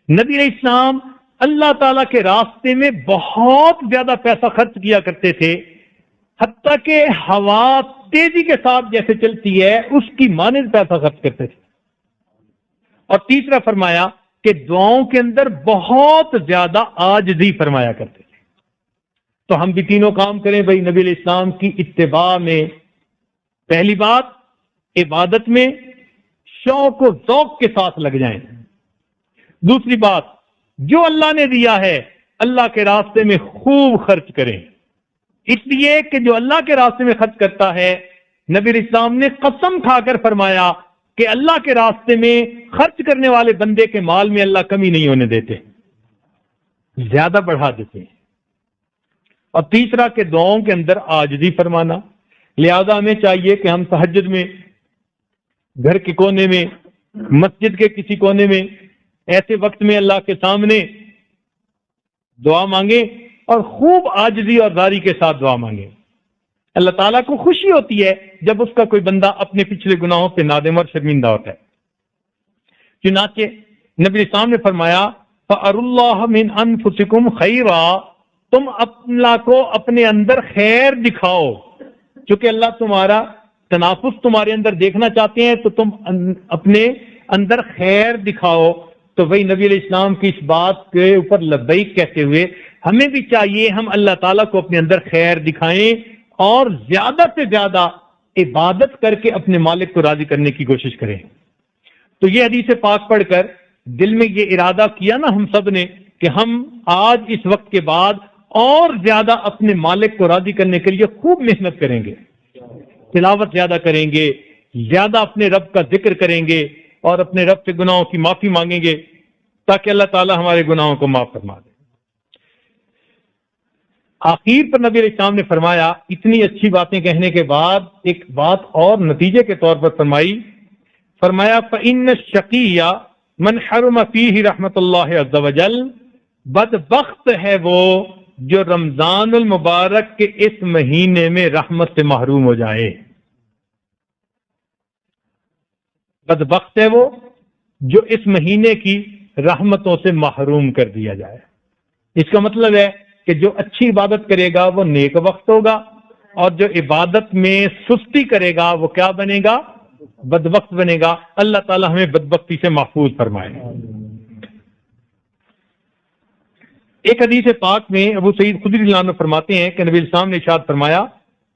نبی علیہ السلام اللہ تعالیٰ کے راستے میں بہت زیادہ پیسہ خرچ کیا کرتے تھے، حتیٰ کہ ہوا تیزی کے ساتھ جیسے چلتی ہے اس کی مانند پیسہ خرچ کرتے تھے۔ اور تیسرا فرمایا کہ دعاؤں کے اندر بہت زیادہ عاجزی فرمایا کرتے تھے۔ تو ہم بھی تینوں کام کریں بھائی نبی علیہ السلام کی اتباع میں۔ پہلی بات، عبادت میں شوق و ذوق کے ساتھ لگ جائیں۔ دوسری بات، جو اللہ نے دیا ہے اللہ کے راستے میں خوب خرچ کریں، اس لیے کہ جو اللہ کے راستے میں خرچ کرتا ہے، نبی علیہ السلام نے قسم کھا کر فرمایا کہ اللہ کے راستے میں خرچ کرنے والے بندے کے مال میں اللہ کمی نہیں ہونے دیتے، زیادہ بڑھا دیتے ہیں۔ اور تیسرا کہ دعاؤں کے اندر عاجزی فرمانا، لہذا ہمیں چاہیے کہ ہم تہجد میں گھر کے کونے میں، مسجد کے کسی کونے میں، ایسے وقت میں اللہ کے سامنے دعا مانگیں اور خوب عاجزی اور زاری کے ساتھ دعا مانگیں۔ اللہ تعالیٰ کو خوشی ہوتی ہے جب اس کا کوئی بندہ اپنے پچھلے گناہوں پہ نادم اور شرمندہ ہوتا ہے۔ چنانچہ نبی اسلام نے فرمایا فَأَرُوا اللَّهَ مِنْ أَنفُسِكُمْ خَيْرًا، تم اللہ کو اپنے اندر خیر دکھاؤ، چونکہ اللہ تمہارا تنافس تمہارے اندر دیکھنا چاہتے ہیں تو تم اپنے اندر خیر دکھاؤ۔ تو وہی نبی علیہ السلام کی اس بات کے اوپر لبیک کہتے ہوئے ہمیں بھی چاہیے ہم اللہ تعالیٰ کو اپنے اندر خیر دکھائیں اور زیادہ سے زیادہ عبادت کر کے اپنے مالک کو راضی کرنے کی کوشش کریں۔ تو یہ حدیث پاک پڑھ کر دل میں یہ ارادہ کیا نا ہم سب نے کہ ہم آج اس وقت کے بعد اور زیادہ اپنے مالک کو راضی کرنے کے لیے خوب محنت کریں گے، تلاوت زیادہ کریں گے، زیادہ اپنے رب کا ذکر کریں گے اور اپنے رب سے گناہوں کی معافی مانگیں گے تاکہ اللہ تعالی ہمارے گناہوں کو معاف فرما دے۔ آخر پر نبی علیہ السلام نے فرمایا، اتنی اچھی باتیں کہنے کے بعد ایک بات اور نتیجے کے طور پر فرمایا فَإِنَّ الشَّقِيَّ مَنْ حَرُمَ فِيهِ رحمت اللہ عز وجل، بدبخت ہے وہ جو رمضان المبارک کے اس مہینے میں رحمت سے محروم ہو جائے۔ بدبخت ہے وہ جو اس مہینے کی رحمتوں سے محروم کر دیا جائے۔ اس کا مطلب ہے کہ جو اچھی عبادت کرے گا وہ نیک وقت ہوگا، اور جو عبادت میں سستی کرے گا وہ کیا بنے گا؟ بدبخت بنے گا۔ اللہ تعالی ہمیں بدبختی سے محفوظ فرمائے۔ ایک حدیث پاک میں ابو سعید خدری رضی اللہ عنہ فرماتے ہیں کہ نبی السلام نے ارشاد فرمایا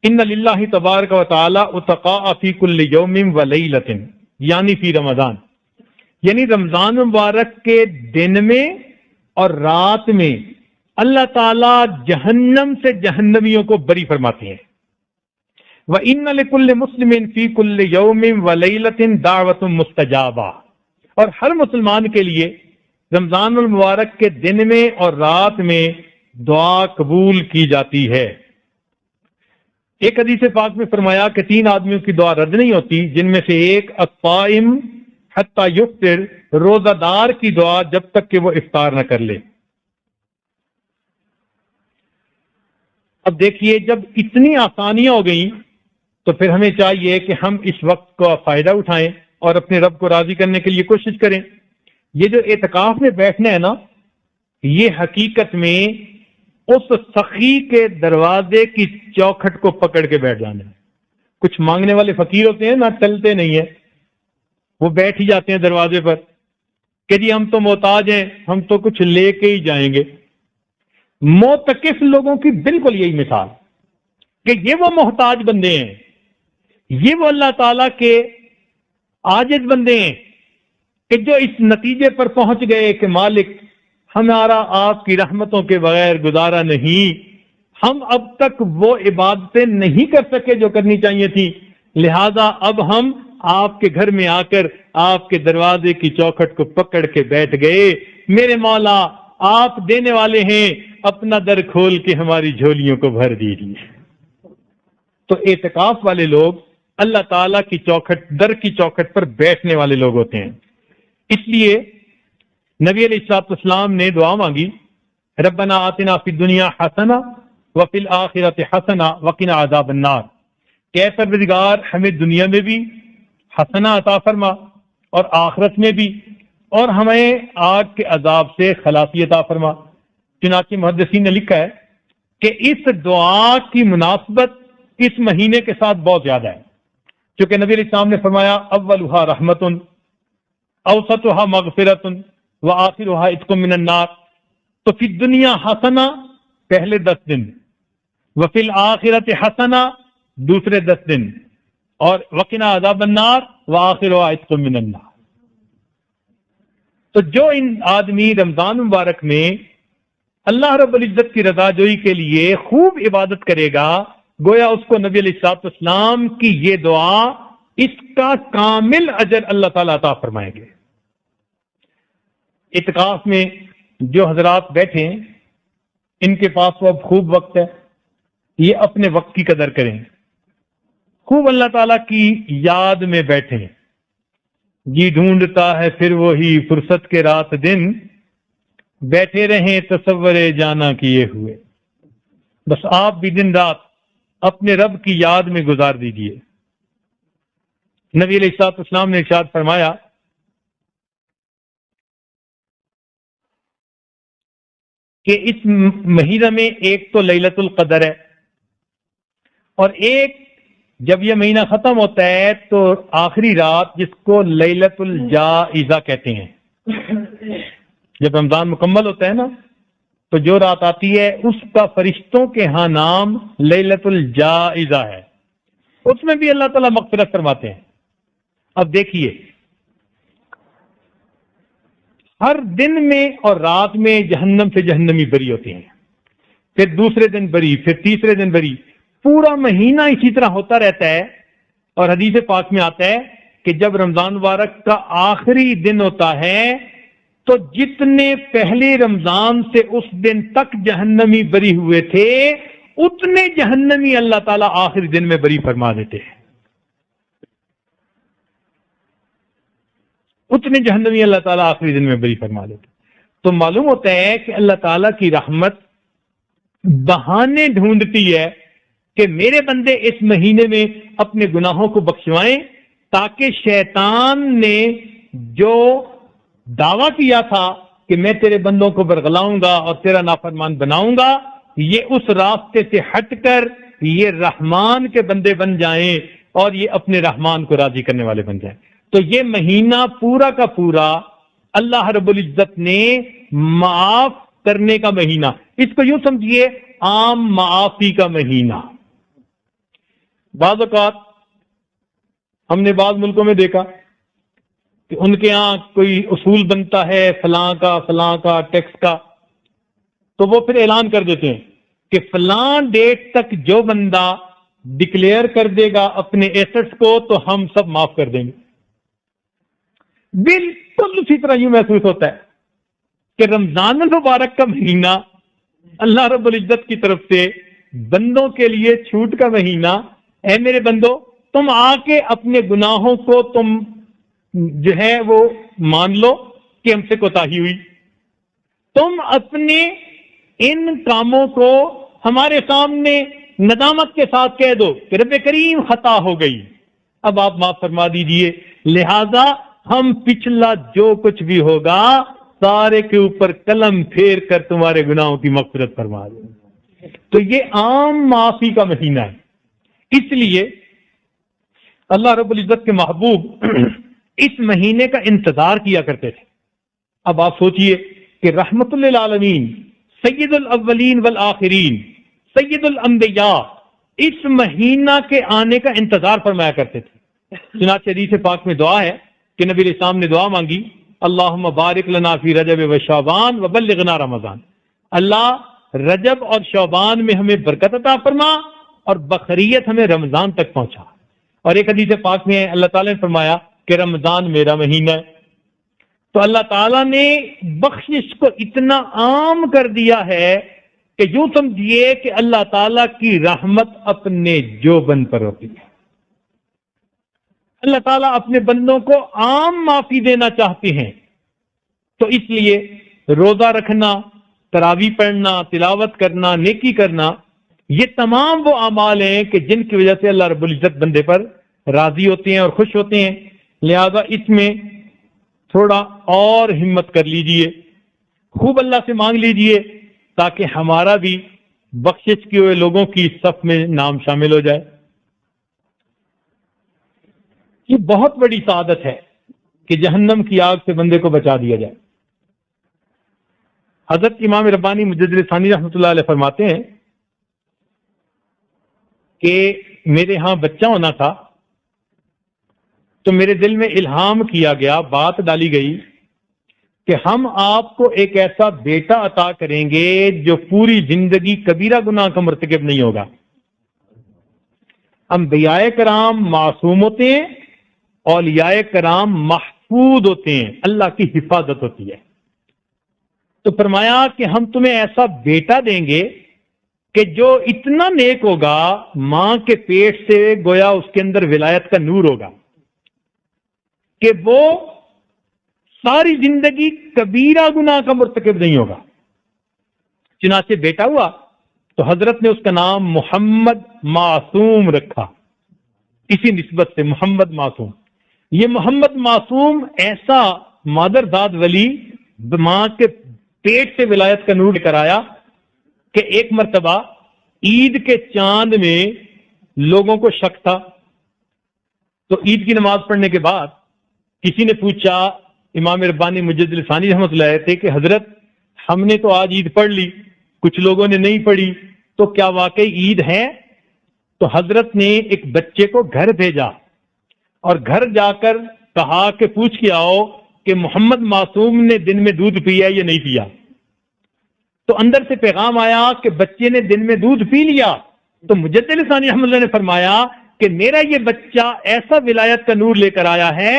ان للہ تبارک و تعالی اتقاء فی کل یوم و لیلۃ، یعنی فی رمضان، یعنی رمضان مبارک کے دن میں اور رات میں اللہ تعالیٰ جہنم سے جہنمیوں کو بری فرماتے ہیں۔ وَإِنَّ لِكُلِّ مُسْلِمٍ فِي كُلِّ يَوْمٍ وَلَيْلَةٍ دَعْوَةٌ مُسْتَجَابَةٌ، اور ہر مسلمان کے لیے رمضان المبارک کے دن میں اور رات میں دعا قبول کی جاتی ہے۔ ایک حدیث پاک میں فرمایا کہ 3 آدمیوں کی دعا رد نہیں ہوتی، جن میں سے ایک الصائم حتی یفطر، روزہ دار کی دعا جب تک کہ وہ افطار نہ کر لے۔ اب دیکھیے جب اتنی آسانیاں ہو گئیں تو پھر ہمیں چاہیے کہ ہم اس وقت کا فائدہ اٹھائیں اور اپنے رب کو راضی کرنے کے لیے کوشش کریں۔ یہ جو اعتکاف میں بیٹھنا ہے نا، یہ حقیقت میں اس سخی کے دروازے کی چوکھٹ کو پکڑ کے بیٹھ جانا ہے۔ کچھ مانگنے والے فقیر ہوتے ہیں نا، چلتے نہیں ہیں، وہ بیٹھ ہی جاتے ہیں دروازے پر کہ جی ہم تو محتاج ہیں، ہم تو کچھ لے کے ہی جائیں گے۔ معتکف لوگوں کی بالکل یہی مثال کہ یہ وہ محتاج بندے ہیں، یہ وہ اللہ تعالیٰ کے عاجز بندے ہیں کہ جو اس نتیجے پر پہنچ گئے کہ مالک ہمارا آپ کی رحمتوں کے بغیر گزارا نہیں، ہم اب تک وہ عبادتیں نہیں کر سکے جو کرنی چاہیے تھی، لہذا اب ہم آپ کے گھر میں آ کر آپ کے دروازے کی چوکھٹ کو پکڑ کے بیٹھ گئے۔ میرے مولا آپ دینے والے ہیں، اپنا در کھول کے ہماری جھولیوں کو بھر دیجیے۔ تو اعتکاف والے لوگ اللہ تعالیٰ کی چوکھٹ، در کی چوکھٹ پر بیٹھنے والے لوگ ہوتے ہیں۔ اس لیے نبی علیہ الصلوۃ والسلام نے دعا مانگی ربنا آتنا فی الدنیا حسنہ وفی الآخرۃ حسنہ وقنا عذاب النار، کہ اے پروردگار ہمیں دنیا میں بھی حسنہ عطا فرما اور آخرت میں بھی، اور ہمیں آگ کے عذاب سے خلاصی عطا فرما۔ چنانچہ محدثین نے لکھا ہے کہ اس دعا کی مناسبت اس مہینے کے ساتھ بہت زیادہ ہے، چونکہ نبی علیہ السلام نے فرمایا اولھا رحمت اوسطھا مغفرت وآخرھا عتق من النار، تو فی الدنیا حسنہ پہلے 10 دن، وفی الآخرۃ حسنہ دوسرے 10 دن، اور وقنا عذاب النار وآخرھا عتق من النار۔ تو جو ان آدمی رمضان مبارک میں اللہ رب العزت کی رضا جوئی کے لیے خوب عبادت کرے گا، گویا اس کو نبی علیہ الصلوۃ والسلام کی یہ دعا اس کا کامل اجر اللہ تعالیٰ عطا فرمائیں گے۔ اعتکاف میں جو حضرات بیٹھے ہیں ان کے پاس وہ اب خوب وقت ہے، یہ اپنے وقت کی قدر کریں، خوب اللہ تعالیٰ کی یاد میں بیٹھیں، جی ڈھونڈتا ہے پھر وہی فرصت کے رات دن، بیٹھے رہیں تصور جانا کیے ہوئے۔ بس آپ بھی دن رات اپنے رب کی یاد میں گزار دیجئے۔ نبی علیہ الصلوۃ والسلام نے ارشاد فرمایا کہ اس مہینہ میں ایک تو لیلۃ القدر ہے، اور ایک جب یہ مہینہ ختم ہوتا ہے تو آخری رات جس کو لیلۃ الجائزہ کہتے ہیں، جب رمضان مکمل ہوتا ہے نا تو جو رات آتی ہے اس کا فرشتوں کے ہاں نام لیلۃ الجائزہ ہے، اس میں بھی اللہ تعالیٰ مغفرت فرماتے ہیں۔ اب دیکھیے، ہر دن میں اور رات میں جہنم سے جہنمی بری ہوتے ہیں، پھر دوسرے دن بری، پھر تیسرے دن بری، پورا مہینہ اسی طرح ہوتا رہتا ہے۔ اور حدیث پاک میں آتا ہے کہ جب رمضان مبارک کا آخری دن ہوتا ہے تو جتنے پہلے رمضان سے اس دن تک جہنمی بری ہوئے تھے اتنے جہنمی اللہ تعالیٰ آخری دن میں بری فرما دیتے ہیں، اتنے جہنمی اللہ تعالیٰ آخری دن میں بری فرما دیتے۔ تو معلوم ہوتا ہے کہ اللہ تعالیٰ کی رحمت بہانے ڈھونڈتی ہے کہ میرے بندے اس مہینے میں اپنے گناہوں کو بخشوائیں، تاکہ شیطان نے جو دعویٰ کیا تھا کہ میں تیرے بندوں کو برگلاؤں گا اور تیرا نافرمان بناؤں گا، یہ اس راستے سے ہٹ کر یہ رحمان کے بندے بن جائیں اور یہ اپنے رحمان کو راضی کرنے والے بن جائیں۔ تو یہ مہینہ پورا کا پورا اللہ رب العزت نے معاف کرنے کا مہینہ، اس کو یوں سمجھیے عام معافی کا مہینہ۔ بعض اوقات ہم نے بعض ملکوں میں دیکھا کہ ان کے ہاں کوئی اصول بنتا ہے فلاں کا ٹیکس کا، تو وہ پھر اعلان کر دیتے ہیں کہ فلاں ڈیٹ تک جو بندہ ڈکلیئر کر دے گا اپنے ایسٹس کو تو ہم سب معاف کر دیں گے۔ بالکل اسی طرح یوں محسوس ہوتا ہے کہ رمضان المبارک کا مہینہ اللہ رب العزت کی طرف سے بندوں کے لیے چھوٹ کا مہینہ، اے میرے بندو تم آ کے اپنے گناہوں کو تم جو ہے وہ مان لو کہ ہم سے کوتاہی ہوئی، تم اپنے ان کاموں کو ہمارے سامنے ندامت کے ساتھ کہہ دو کہ رب کریم خطا ہو گئی، اب آپ معاف فرما دیجئے، لہذا ہم پچھلا جو کچھ بھی ہوگا سارے کے اوپر قلم پھیر کر تمہارے گناہوں کی مغفرت فرما دیں۔ تو یہ عام معافی کا مہینہ ہے، اس لیے اللہ رب العزت کے محبوب اس مہینے کا انتظار کیا کرتے تھے۔ اب آپ سوچئے کہ رحمت للعالمین، سید الاولین والآخرین، سید الانبیاء اس مہینہ کے آنے کا انتظار فرمایا کرتے تھے۔ چنانچہ حدیث پاک میں دعا ہے کہ نبی علیہ السلام نے دعا مانگی، اللہم بارک لنا فی رجب و شعبان وبلغنا رمضان، اللہ رجب اور شعبان میں ہمیں برکت عطا فرما اور بخیریت ہمیں رمضان تک پہنچا۔ اور ایک حدیث پاک میں اللہ تعالیٰ نے فرمایا کہ رمضان میرا مہینہ ہے۔ تو اللہ تعالیٰ نے بخشش کو اتنا عام کر دیا ہے کہ یوں سمجھیے کہ اللہ تعالیٰ کی رحمت اپنے جو بند پر ہوتی ہے۔ اللہ تعالیٰ اپنے بندوں کو عام معافی دینا چاہتے ہیں، تو اس لیے روزہ رکھنا، تراویح پڑھنا، تلاوت کرنا، نیکی کرنا، یہ تمام وہ اعمال ہیں کہ جن کی وجہ سے اللہ رب العزت بندے پر راضی ہوتے ہیں اور خوش ہوتے ہیں۔ لہذا اس میں تھوڑا اور ہمت کر لیجئے، خوب اللہ سے مانگ لیجئے تاکہ ہمارا بھی بخشش کیے ہوئے لوگوں کی صف میں نام شامل ہو جائے۔ یہ بہت بڑی سعادت ہے کہ جہنم کی آگ سے بندے کو بچا دیا جائے۔ حضرت امام ربانی مجدد ثانی رحمۃ اللہ علیہ فرماتے ہیں کہ میرے ہاں بچہ ہونا تھا تو میرے دل میں الہام کیا گیا، بات ڈالی گئی کہ ہم آپ کو ایک ایسا بیٹا عطا کریں گے جو پوری زندگی کبیرہ گناہ کا مرتکب نہیں ہوگا۔ انبیاء کرام معصوم ہوتے ہیں، اولیاء کرام محفوظ ہوتے ہیں، اللہ کی حفاظت ہوتی ہے۔ تو فرمایا کہ ہم تمہیں ایسا بیٹا دیں گے کہ جو اتنا نیک ہوگا ماں کے پیٹ سے گویا اس کے اندر ولایت کا نور ہوگا کہ وہ ساری زندگی کبیرہ گناہ کا مرتکب نہیں ہوگا. چنانچہ بیٹا ہوا تو حضرت نے اس کا نام محمد معصوم رکھا، اسی نسبت سے محمد معصوم. یہ محمد معصوم ایسا مادرزاد ولی ماں کے پیٹ سے ولایت کا نور لے کر آیا کہ ایک مرتبہ عید کے چاند میں لوگوں کو شک تھا، تو عید کی نماز پڑھنے کے بعد کسی نے پوچھا امام ربانی مجد الثانی رحمۃ اللہ علیہ تھے کہ حضرت ہم نے تو آج عید پڑھ لی، کچھ لوگوں نے نہیں پڑھی، تو کیا واقعی عید ہے؟ تو حضرت نے ایک بچے کو گھر بھیجا اور گھر جا کر کہا کہ پوچھ کے آؤ کہ محمد معصوم نے دن میں دودھ پیا یا نہیں پیا. تو اندر سے پیغام آیا کہ بچے نے دن میں دودھ پی لیا. تو مجدد ثانی رحمۃ اللہ نے فرمایا کہ میرا یہ بچہ ایسا ولایت کا نور لے کر آیا ہے،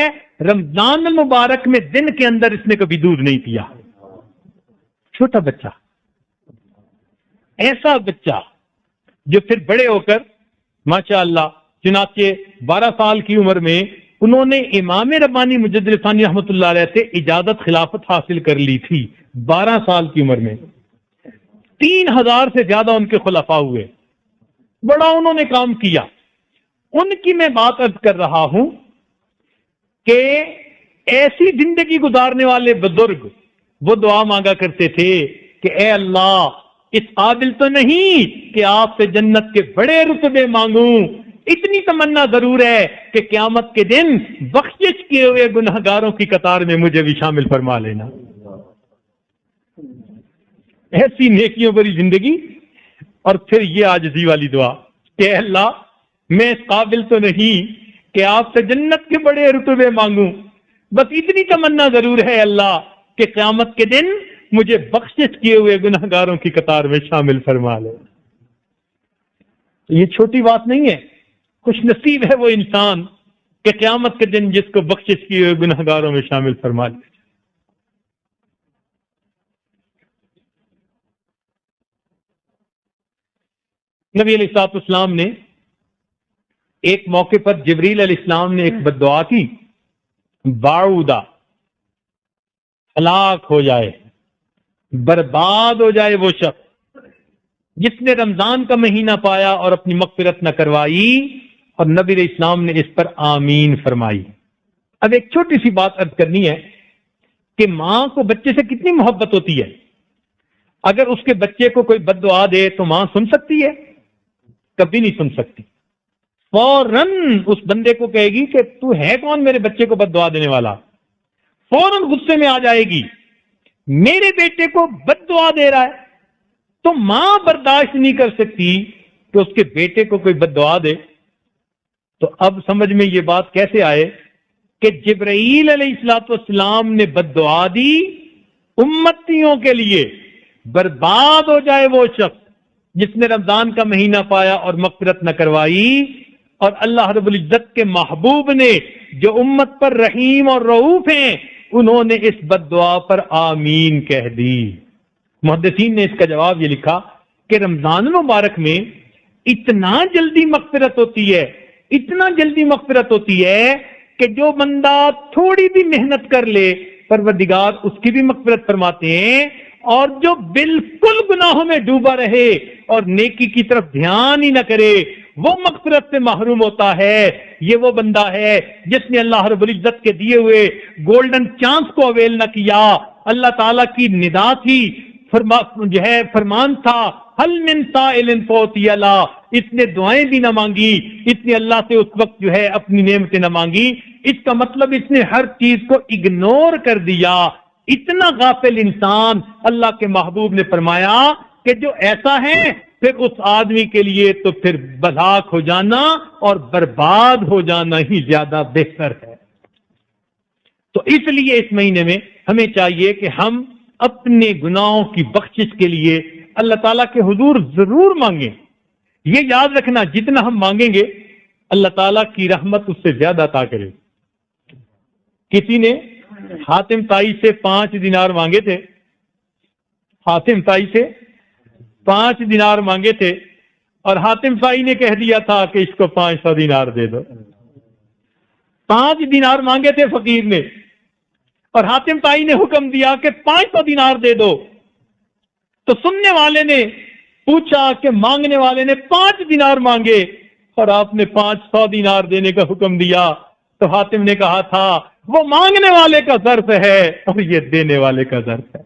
رمضان المبارک میں دن کے اندر اس نے کبھی دودھ نہیں پیا. چھوٹا بچہ، ایسا بچہ جو پھر بڑے ہو کر ماشاء اللہ چنانچہ 12 سال کی عمر میں انہوں نے امام ربانی مجدد ثانی رحمۃ اللہ علیہ سے اجازت خلافت حاصل کر لی تھی. 12 سال کی عمر میں 3000 سے زیادہ ان کے خلفاء ہوئے، بڑا انہوں نے کام کیا. ان کی میں بات عرض کر رہا ہوں کہ ایسی زندگی گزارنے والے بزرگ وہ دعا مانگا کرتے تھے کہ اے اللہ اس قابل تو نہیں کہ آپ سے جنت کے بڑے رتبے مانگوں، اتنی تمنا ضرور ہے کہ قیامت کے دن بخشش کیے ہوئے گناہگاروں کی قطار میں مجھے بھی شامل فرما لینا. ایسی نیکیوں بری زندگی. اور پھر یہ عاجزی والی دعا کہ اے اللہ میں اس قابل تو نہیں کہ آپ سے جنت کے بڑے رتبے مانگوں، بس اتنی تمنا ضرور ہے اللہ کہ قیامت کے دن مجھے بخشش کیے ہوئے گناہگاروں کی قطار میں شامل فرما لے. یہ چھوٹی بات نہیں ہے، خوش نصیب ہے وہ انسان کہ قیامت کے دن جس کو بخشش کیے ہوئے گناہگاروں میں شامل فرما لے. نبی علیہ الصلوۃ والسلام نے ایک موقع پر جبریل علیہ السلام نے ایک بد دعا کی، باعودہ ہلاک ہو جائے، برباد ہو جائے وہ شخص جس نے رمضان کا مہینہ پایا اور اپنی مغفرت نہ کروائی. اور نبی علیہ السلام نے اس پر آمین فرمائی. اب ایک چھوٹی سی بات عرض کرنی ہے کہ ماں کو بچے سے کتنی محبت ہوتی ہے. اگر اس کے بچے کو کوئی بد دعا دے تو ماں سن سکتی ہے؟ کبھی نہیں سن سکتی. فوراً اس بندے کو کہے گی کہ تو ہے کون میرے بچے کو بد دعا دینے والا. فوراً غصے میں آ جائے گی، میرے بیٹے کو بد دعا دے رہا ہے. تو ماں برداشت نہیں کر سکتی کہ اس کے بیٹے کو کوئی بد دعا دے. تو اب سمجھ میں یہ بات کیسے آئے کہ جبرائیل علیہ الصلوۃ والسلام نے بد دعا دی امتیوں کے لیے، برباد ہو جائے وہ شخص جس نے رمضان کا مہینہ پایا اور مغفرت نہ کروائی. اور اللہ رب العزت کے محبوب نے جو امت پر رحیم اور رؤوف ہیں انہوں نے اس بد دعا پر آمین کہہ دی. محدثین نے اس کا جواب یہ لکھا کہ رمضان المبارک میں اتنا جلدی مغفرت ہوتی ہے، اتنا جلدی مغفرت ہوتی ہے کہ جو بندہ تھوڑی بھی محنت کر لے پروردگار اس کی بھی مغفرت فرماتے ہیں، اور جو بالکل گناہوں میں ڈوبا رہے اور نیکی کی طرف دھیان ہی نہ کرے وہ مغفرت سے محروم ہوتا ہے. یہ وہ بندہ ہے جس نے اللہ رب العزت کے دیے ہوئے گولڈن چانس کو اویل نہ کیا. اللہ تعالیٰ کی ندا تھی، فرمان تھا حل من سائل فوتی اللہ، اس نے دعائیں بھی نہ مانگی، اس نے اللہ سے اس وقت اپنی نعمتیں نہ مانگی. اس کا مطلب اس نے ہر چیز کو اگنور کر دیا. اتنا غافل انسان اللہ کے محبوب نے فرمایا کہ جو ایسا ہے پھر اس آدمی کے لیے تو پھر ہلاک ہو جانا اور برباد ہو جانا ہی زیادہ بہتر ہے. تو اس لیے اس مہینے میں ہمیں چاہیے کہ ہم اپنے گناہوں کی بخشش کے لیے اللہ تعالیٰ کے حضور ضرور مانگیں. یہ یاد رکھنا جتنا ہم مانگیں گے اللہ تعالیٰ کی رحمت اس سے زیادہ عطا کرے. کسی نے حاتم تائی سے 5 دینار مانگے تھے، حاتم تائی سے
5 دینار مانگے تھے اور حاتم طائی نے کہہ دیا تھا کہ اس کو 500 دینار دے دو. 5 دینار مانگے تھے فقیر نے اور حاتم طائی نے حکم دیا کہ 500 دینار دے دو. تو سننے والے نے پوچھا کہ مانگنے والے نے 5 دینار مانگے اور آپ نے 500 دینار دینے کا حکم دیا. تو حاتم نے کہا تھا وہ مانگنے والے کا ظرف ہے اور یہ دینے والے کا ظرف ہے.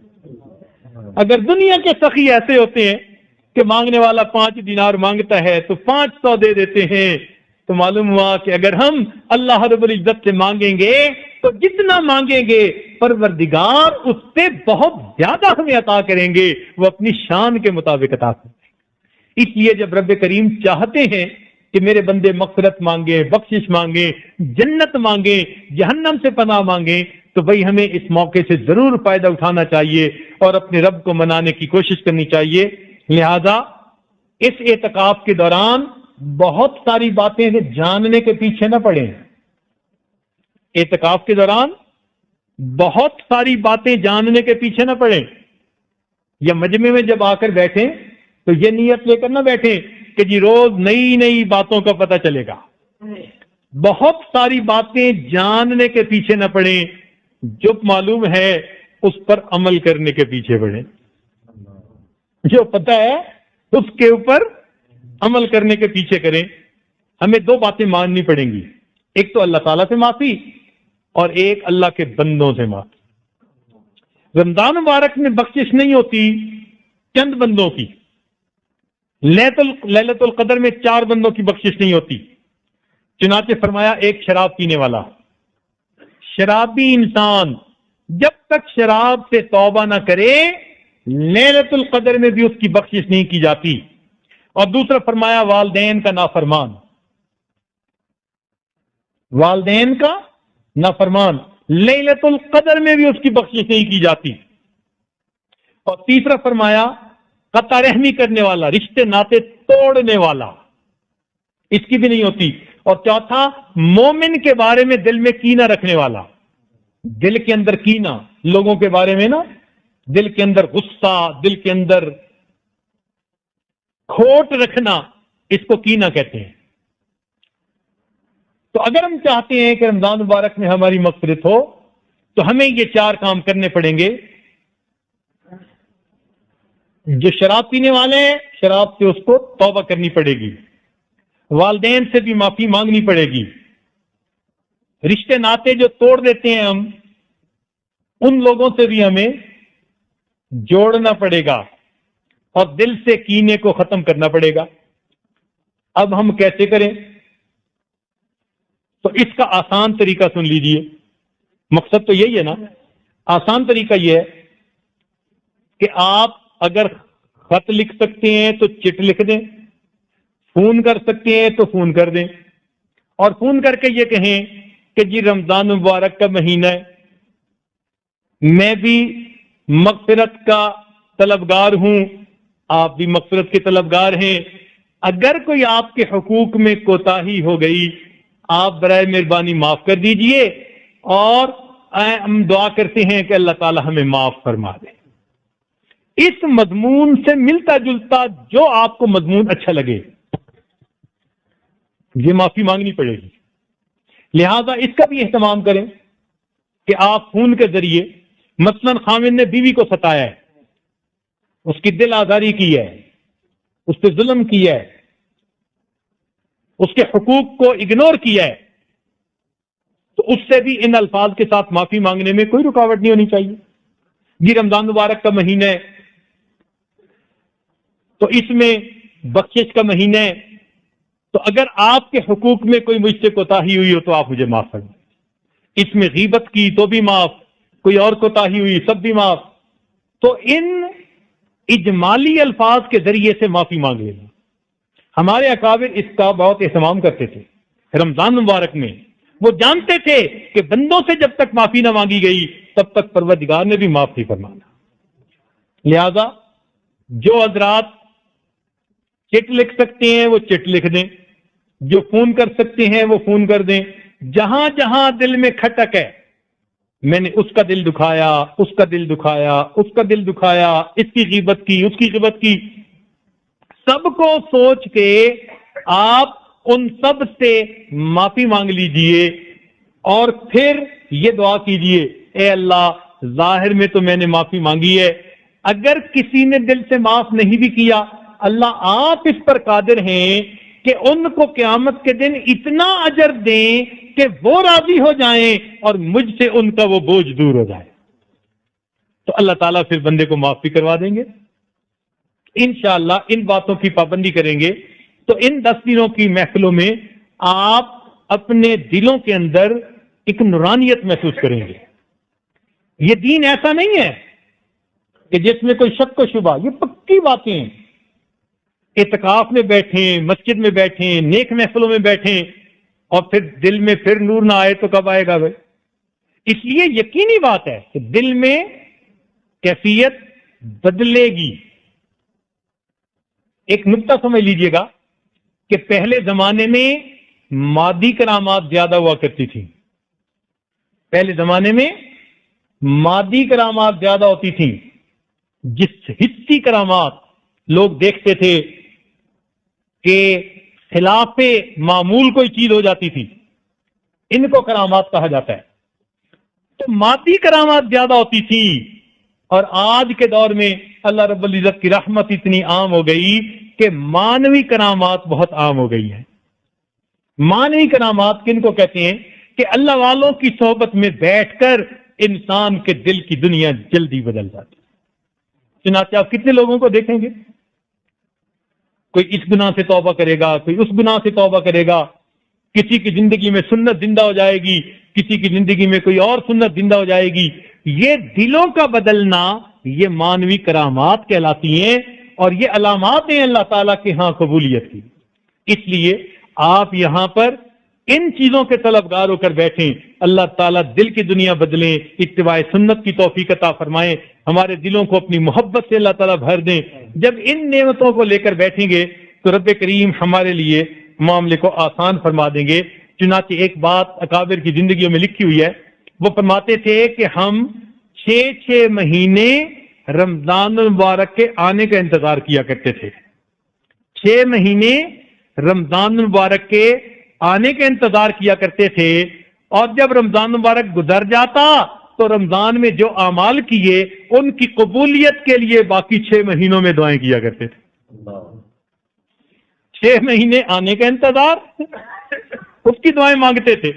اگر دنیا کے سخی ایسے ہوتے ہیں کہ مانگنے والا 5 دینار مانگتا ہے تو 500 دے دیتے ہیں، تو معلوم ہوا کہ اگر ہم اللہ رب العزت سے مانگیں گے تو جتنا مانگیں گے پروردگار اس سے بہت زیادہ ہمیں عطا کریں گے، وہ اپنی شان کے مطابق عطا کریں گے. اس لیے جب رب کریم چاہتے ہیں کہ میرے بندے مغفرت مانگے، بخشش مانگے، جنت مانگے، جہنم سے پناہ مانگے، تو بھئی ہمیں اس موقع سے ضرور فائدہ اٹھانا چاہیے اور اپنے رب کو منانے کی کوشش کرنی چاہیے. لہذا اس اعتکاف کے دوران بہت ساری باتیں جاننے کے پیچھے نہ پڑیں. اعتکاف کے دوران بہت ساری باتیں جاننے کے پیچھے نہ پڑیں. یا مجمع میں جب آ کر بیٹھیں تو یہ نیت لے کر نہ بیٹھیں کہ جی روز نئی نئی باتوں کا پتہ چلے گا. بہت ساری باتیں جاننے کے پیچھے نہ پڑیں، جو معلوم ہے اس پر عمل کرنے کے پیچھے پڑیں. جو پتہ ہے اس کے اوپر عمل کرنے کے پیچھے کریں. ہمیں 2 باتیں ماننی پڑیں گی، ایک تو اللہ تعالیٰ سے معافی اور ایک اللہ کے بندوں سے معافی. رمضان مبارک میں بخشش نہیں ہوتی چند بندوں کی. لیلۃ القدر میں 4 بندوں کی بخشش نہیں ہوتی. چنانچہ فرمایا ایک شراب پینے والا، شرابی انسان جب تک شراب سے توبہ نہ کرے لیلۃ القدر میں بھی اس کی بخشش نہیں کی جاتی. اور دوسرا فرمایا والدین کا نافرمان، والدین کا نافرمان لیلۃ القدر میں بھی اس کی بخشش نہیں کی جاتی. اور تیسرا فرمایا قطع رحمی کرنے والا، رشتے ناطے توڑنے والا، اس کی بھی نہیں ہوتی. اور چوتھا مومن کے بارے میں دل میں کینہ رکھنے والا، دل کے اندر کینہ، لوگوں کے بارے میں نا دل کے اندر غصہ، دل کے اندر کھوٹ رکھنا، اس کو کینہ کہتے ہیں. تو اگر ہم چاہتے ہیں کہ رمضان مبارک میں ہماری مغفرت ہو تو ہمیں یہ 4 کام کرنے پڑیں گے. جو شراب پینے والے ہیں شراب سے اس کو توبہ کرنی پڑے گی، والدین سے بھی معافی مانگنی پڑے گی، رشتے ناطے جو توڑ دیتے ہیں ہم ان لوگوں سے بھی ہمیں جوڑنا پڑے گا اور دل سے کینے کو ختم کرنا پڑے گا. اب ہم کیسے کریں؟ تو اس کا آسان طریقہ سن لیجئے. مقصد تو یہی ہے نا، آسان طریقہ یہ ہے کہ آپ اگر خط لکھ سکتے ہیں تو چٹ لکھ دیں، فون کر سکتے ہیں تو فون کر دیں، اور فون کر کے یہ کہیں کہ جی رمضان مبارک کا مہینہ ہے، میں بھی مغفرت کا طلبگار ہوں، آپ بھی مغفرت کے طلبگار ہیں. اگر کوئی آپ کے حقوق میں کوتاہی ہو گئی آپ برائے مہربانی معاف کر دیجئے، اور ہم دعا کرتے ہیں کہ اللہ تعالی ہمیں معاف فرما دے. اس مضمون سے ملتا جلتا جو آپ کو مضمون اچھا لگے یہ معافی مانگنی پڑے گی. لہذا اس کا بھی اہتمام کریں کہ آپ فون کے ذریعے، مثلا خامد نے بیوی کو ستایا ہے، اس کی دل آزاری کی ہے، اس پہ ظلم کیا ہے، اس کے حقوق کو اگنور کیا ہے، تو اس سے بھی ان الفاظ کے ساتھ معافی مانگنے میں کوئی رکاوٹ نہیں ہونی چاہیے. یہ رمضان مبارک کا مہینہ ہے تو اس میں بخشش کا مہینہ ہے، تو اگر آپ کے حقوق میں کوئی مجھ سے کوتاہی ہوئی ہو تو آپ مجھے معاف کریں. اس میں غیبت کی تو بھی معاف، کوئی اور کوتاہی ہوئی سب بھی معاف. تو ان اجمالی الفاظ کے ذریعے سے معافی مانگ لینا. ہمارے اکابر اس کا بہت اہتمام کرتے تھے. رمضان مبارک میں وہ جانتے تھے کہ بندوں سے جب تک معافی نہ مانگی گئی تب تک پروردگار نے بھی معاف نہیں فرمانا. لہذا جو حضرات چٹ لکھ سکتے ہیں وہ چٹ لکھ دیں، جو فون کر سکتے ہیں وہ فون کر دیں. جہاں جہاں دل میں کھٹک ہے، میں نے اس کا دل دکھایا، اس کا دل دکھایا، اس کا دل دکھایا، اس کی غیبت کی، اس کی غیبت کی، سب کو سوچ کے آپ ان سب سے معافی مانگ لیجئے اور پھر یہ دعا کیجئے، اے اللہ ظاہر میں تو میں نے معافی مانگی ہے، اگر کسی نے دل سے معاف نہیں بھی کیا، اللہ آپ اس پر قادر ہیں کہ ان کو قیامت کے دن اتنا اجر دیں کہ وہ راضی ہو جائیں اور مجھ سے ان کا وہ بوجھ دور ہو جائے، تو اللہ تعالیٰ پھر بندے کو معاف بھی کروا دیں گے انشاءاللہ۔ ان باتوں کی پابندی کریں گے تو ان 10 دنوں کی محفلوں میں آپ اپنے دلوں کے اندر ایک نورانیت محسوس کریں گے۔ یہ دین ایسا نہیں ہے کہ جس میں کوئی شک و شبہ، یہ پکی باتیں ہیں۔ اعتکاف میں بیٹھیں، مسجد میں بیٹھیں، نیک محفلوں میں بیٹھیں اور پھر دل میں پھر نور نہ آئے تو کب آئے گا بھائی؟ اس لیے یقینی بات ہے کہ دل میں کیفیت بدلے گی۔ ایک نقطہ سمجھ لیجئے گا کہ پہلے زمانے میں مادی کرامات زیادہ ہوا کرتی تھی، پہلے زمانے میں مادی کرامات زیادہ ہوتی تھیں، جس حصی کرامات لوگ دیکھتے تھے کہ خلاف معمول کوئی چیز ہو جاتی تھی، ان کو کرامات کہا جاتا ہے۔ تو مادی کرامات زیادہ ہوتی تھی، اور آج کے دور میں اللہ رب العزت کی رحمت اتنی عام ہو گئی کہ مانوی کرامات بہت عام ہو گئی ہیں۔ مانوی کرامات کن کو کہتے ہیں؟ کہ اللہ والوں کی صحبت میں بیٹھ کر انسان کے دل کی دنیا جلدی بدل جاتی ہے۔ چنانچہ آپ کتنے لوگوں کو دیکھیں گے، کوئی اس گناہ سے توبہ کرے گا، کوئی اس گناہ سے توبہ کرے گا، کسی کی زندگی میں سنت زندہ ہو جائے گی، کسی کی زندگی میں کوئی اور سنت زندہ ہو جائے گی۔ یہ دلوں کا بدلنا یہ مانوی کرامات کہلاتی ہیں، اور یہ علامات ہیں اللہ تعالیٰ کے ہاں قبولیت کی۔ اس لیے آپ یہاں پر ان چیزوں کے طلبگار ہو کر بیٹھیں، اللہ تعالیٰ دل کی دنیا بدلیں، اتباع سنت کی توفیق عطا فرمائیں، ہمارے دلوں کو اپنی محبت سے اللہ تعالیٰ بھر دیں۔ جب ان نعمتوں کو لے کر بیٹھیں گے تو رب کریم ہمارے لیے معاملے کو آسان فرما دیں گے۔ چنانچہ ایک بات اکابر کی زندگیوں میں لکھی ہوئی ہے، وہ فرماتے تھے کہ ہم 6 مہینے رمضان المبارک کے آنے کا انتظار کیا کرتے تھے، 6 مہینے رمضان المبارک کے آنے کا انتظار کیا کرتے تھے، اور جب رمضان مبارک گزر جاتا تو رمضان میں جو اعمال کیے ان کی قبولیت کے لیے باقی 6 مہینوں میں دعائیں کیا کرتے تھے۔ 6 مہینے آنے کا انتظار، اس کی دعائیں مانگتے تھے،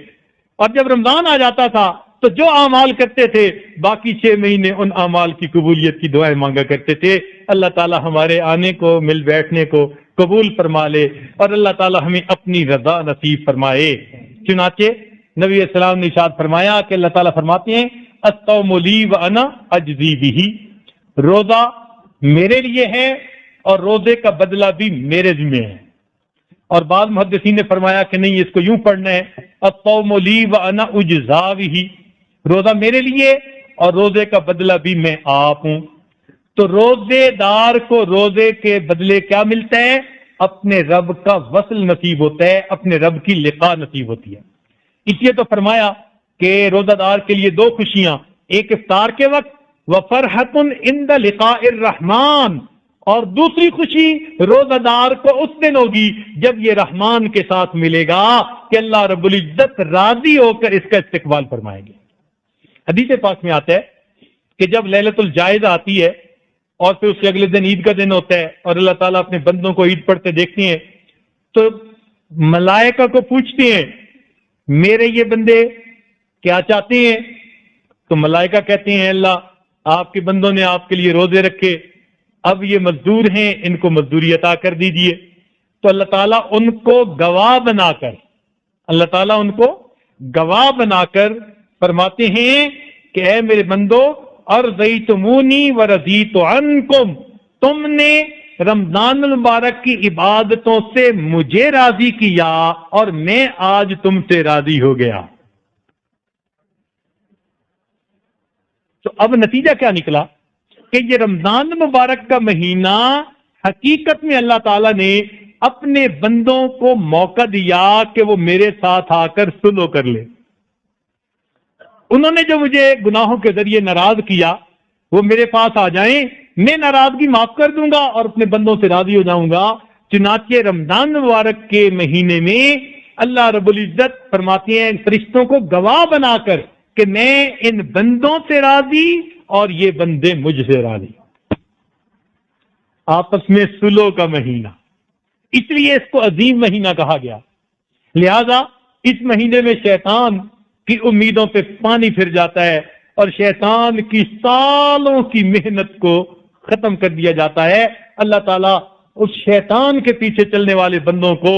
اور جب رمضان آ جاتا تھا تو جو اعمال کرتے تھے باقی 6 مہینے ان اعمال کی قبولیت کی دعائیں مانگا کرتے تھے۔ اللہ تعالی ہمارے آنے کو، مل بیٹھنے کو قبول فرما لے، اور اللہ تعالی ہمیں اپنی رضا نصیب فرمائے۔ چنانچہ نبی السلام نے ارشاد فرمایا کہ اللہ تعالیٰ فرماتے ہیں الصوم لی وانا اجزی بہ، روزہ میرے لیے ہے اور روزے کا بدلہ بھی میرے ذمہ ہے۔ اور بعض محدثین نے فرمایا کہ نہیں، اس کو یوں پڑھنا ہے الصوم لی وانا اجزا بہ، روزہ میرے لیے اور روزے کا بدلہ بھی میں آپ ہوں۔ تو روزے دار کو روزے کے بدلے کیا ملتا ہے؟ اپنے رب کا وصل نصیب ہوتا ہے، اپنے رب کی لقاء نصیب ہوتی ہے۔ اس لیے تو فرمایا کہ روزہ دار کے لیے 2 خوشیاں، ایک افطار کے وقت وفرحۃ عند لقاء الرحمن، اور دوسری خوشی روزہ دار کو اس دن ہوگی جب یہ رحمان کے ساتھ ملے گا کہ اللہ رب العزت راضی ہو کر اس کا استقبال فرمائیں گے۔ حدیث پاک میں آتا ہے کہ جب لیلۃ الجائزہ آتی ہے اور پھر اس سے اگلے دن عید کا دن ہوتا ہے اور اللہ تعالیٰ اپنے بندوں کو عید پڑھتے دیکھتے ہیں تو ملائکہ کو پوچھتے ہیں میرے یہ بندے کیا چاہتے ہیں؟ تو ملائکہ کہتے ہیں اللہ آپ کے بندوں نے آپ کے لیے روزے رکھے، اب یہ مزدور ہیں، ان کو مزدوری عطا کر دیجئے۔ تو اللہ تعالیٰ ان کو گواہ بنا کر، اللہ تعالیٰ ان کو گواہ بنا کر فرماتے ہیں کہ اے میرے بندو ارضیتمونی ورضیت عنکم، تم نے رمضان المبارک کی عبادتوں سے مجھے راضی کیا اور میں آج تم سے راضی ہو گیا۔ تو اب نتیجہ کیا نکلا کہ یہ رمضان مبارک کا مہینہ حقیقت میں اللہ تعالیٰ نے اپنے بندوں کو موقع دیا کہ وہ میرے ساتھ آ کر سلو کر لے۔ انہوں نے جو مجھے گناہوں کے ذریعے ناراض کیا وہ میرے پاس آ جائیں، میں ناراضگی معاف کر دوں گا اور اپنے بندوں سے راضی ہو جاؤں گا۔ چنانچہ رمضان مبارک کے مہینے میں اللہ رب العزت فرماتے ہیں فرشتوں کو گواہ بنا کر کہ میں ان بندوں سے راضی اور یہ بندے مجھ سے راضی، آپس میں صلح کا مہینہ، اس لیے اس کو عظیم مہینہ کہا گیا۔ لہذا اس مہینے میں شیطان کی امیدوں پہ پانی پھر جاتا ہے اور شیطان کی سالوں کی محنت کو ختم کر دیا جاتا ہے۔ اللہ تعالیٰ اس شیطان کے پیچھے چلنے والے بندوں کو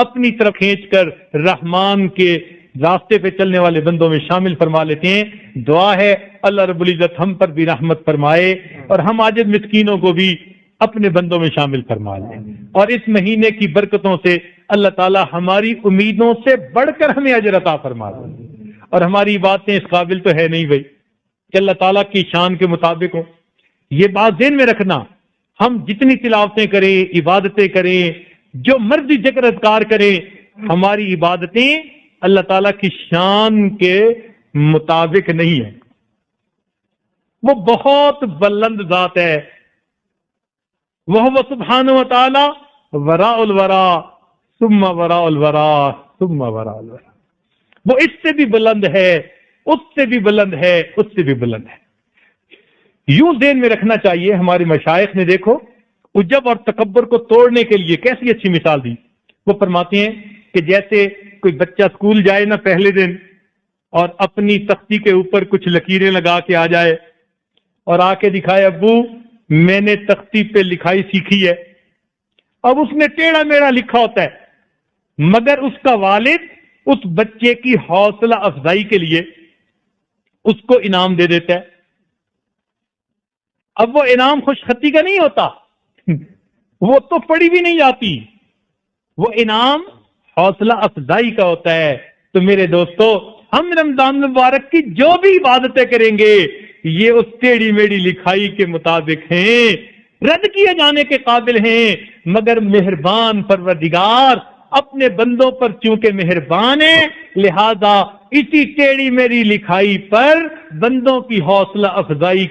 اپنی طرف کھینچ کر رحمان کے راستے پہ چلنے والے بندوں میں شامل فرما لیتے ہیں۔ دعا ہے اللہ رب العزت ہم پر بھی رحمت فرمائے اور ہم عاجز مسکینوں کو بھی اپنے بندوں میں شامل فرما لیں، اور اس مہینے کی برکتوں سے اللہ تعالیٰ ہماری امیدوں سے بڑھ کر ہمیں اجر عطا فرما دیں، اور ہماری باتیں اس قابل تو ہے نہیں بھائی کہ اللہ تعالیٰ کی شان کے مطابق ہو۔ یہ بات ذہن میں رکھنا، ہم جتنی تلاوتیں کریں، عبادتیں کریں، جو مرضی ذکر اذکار کریں، ہماری عبادتیں اللہ تعالیٰ کی شان کے مطابق نہیں ہیں۔ وہ بہت بلند ذات ہے، وہ سبحانہ و تعالی وراء الورا ثم وراء الورا ثم وراء الورا، وہ اس سے بھی بلند ہے، اس سے بھی بلند ہے، اس سے بھی بلند ہے۔ یوں ذہن میں رکھنا چاہیے۔ ہمارے مشائخ نے دیکھو عجب اور تکبر کو توڑنے کے لیے کیسی اچھی مثال دی۔ وہ فرماتے ہیں کہ جیسے کوئی بچہ اسکول جائے نا پہلے دن اور اپنی تختی کے اوپر کچھ لکیریں لگا کے آ جائے اور آ کے دکھائے ابو میں نے تختی پہ لکھائی سیکھی ہے، اب اس نے ٹیڑھا میڑھا لکھا ہوتا ہے، مگر اس کا والد اس بچے کی حوصلہ افزائی کے لیے اس کو انعام دے دیتا ہے۔ اب وہ انعام خوش خطی کا نہیں ہوتا، وہ تو پڑھی بھی نہیں جاتی، وہ انعام حوصلہ افزائی کا ہوتا ہے۔ تو میرے دوستو، ہم رمضان مبارک کی جو بھی عبادتیں کریں گے یہ اس ٹیڑھی میڑھی لکھائی کے مطابق ہیں، رد کیے جانے کے قابل ہیں، مگر مہربان پروردگار اپنے بندوں پر چونکہ مہربان ہے، لہذا اسی ٹیڑھی میڑھی لکھائی پر بندوں کی حوصلہ افزائی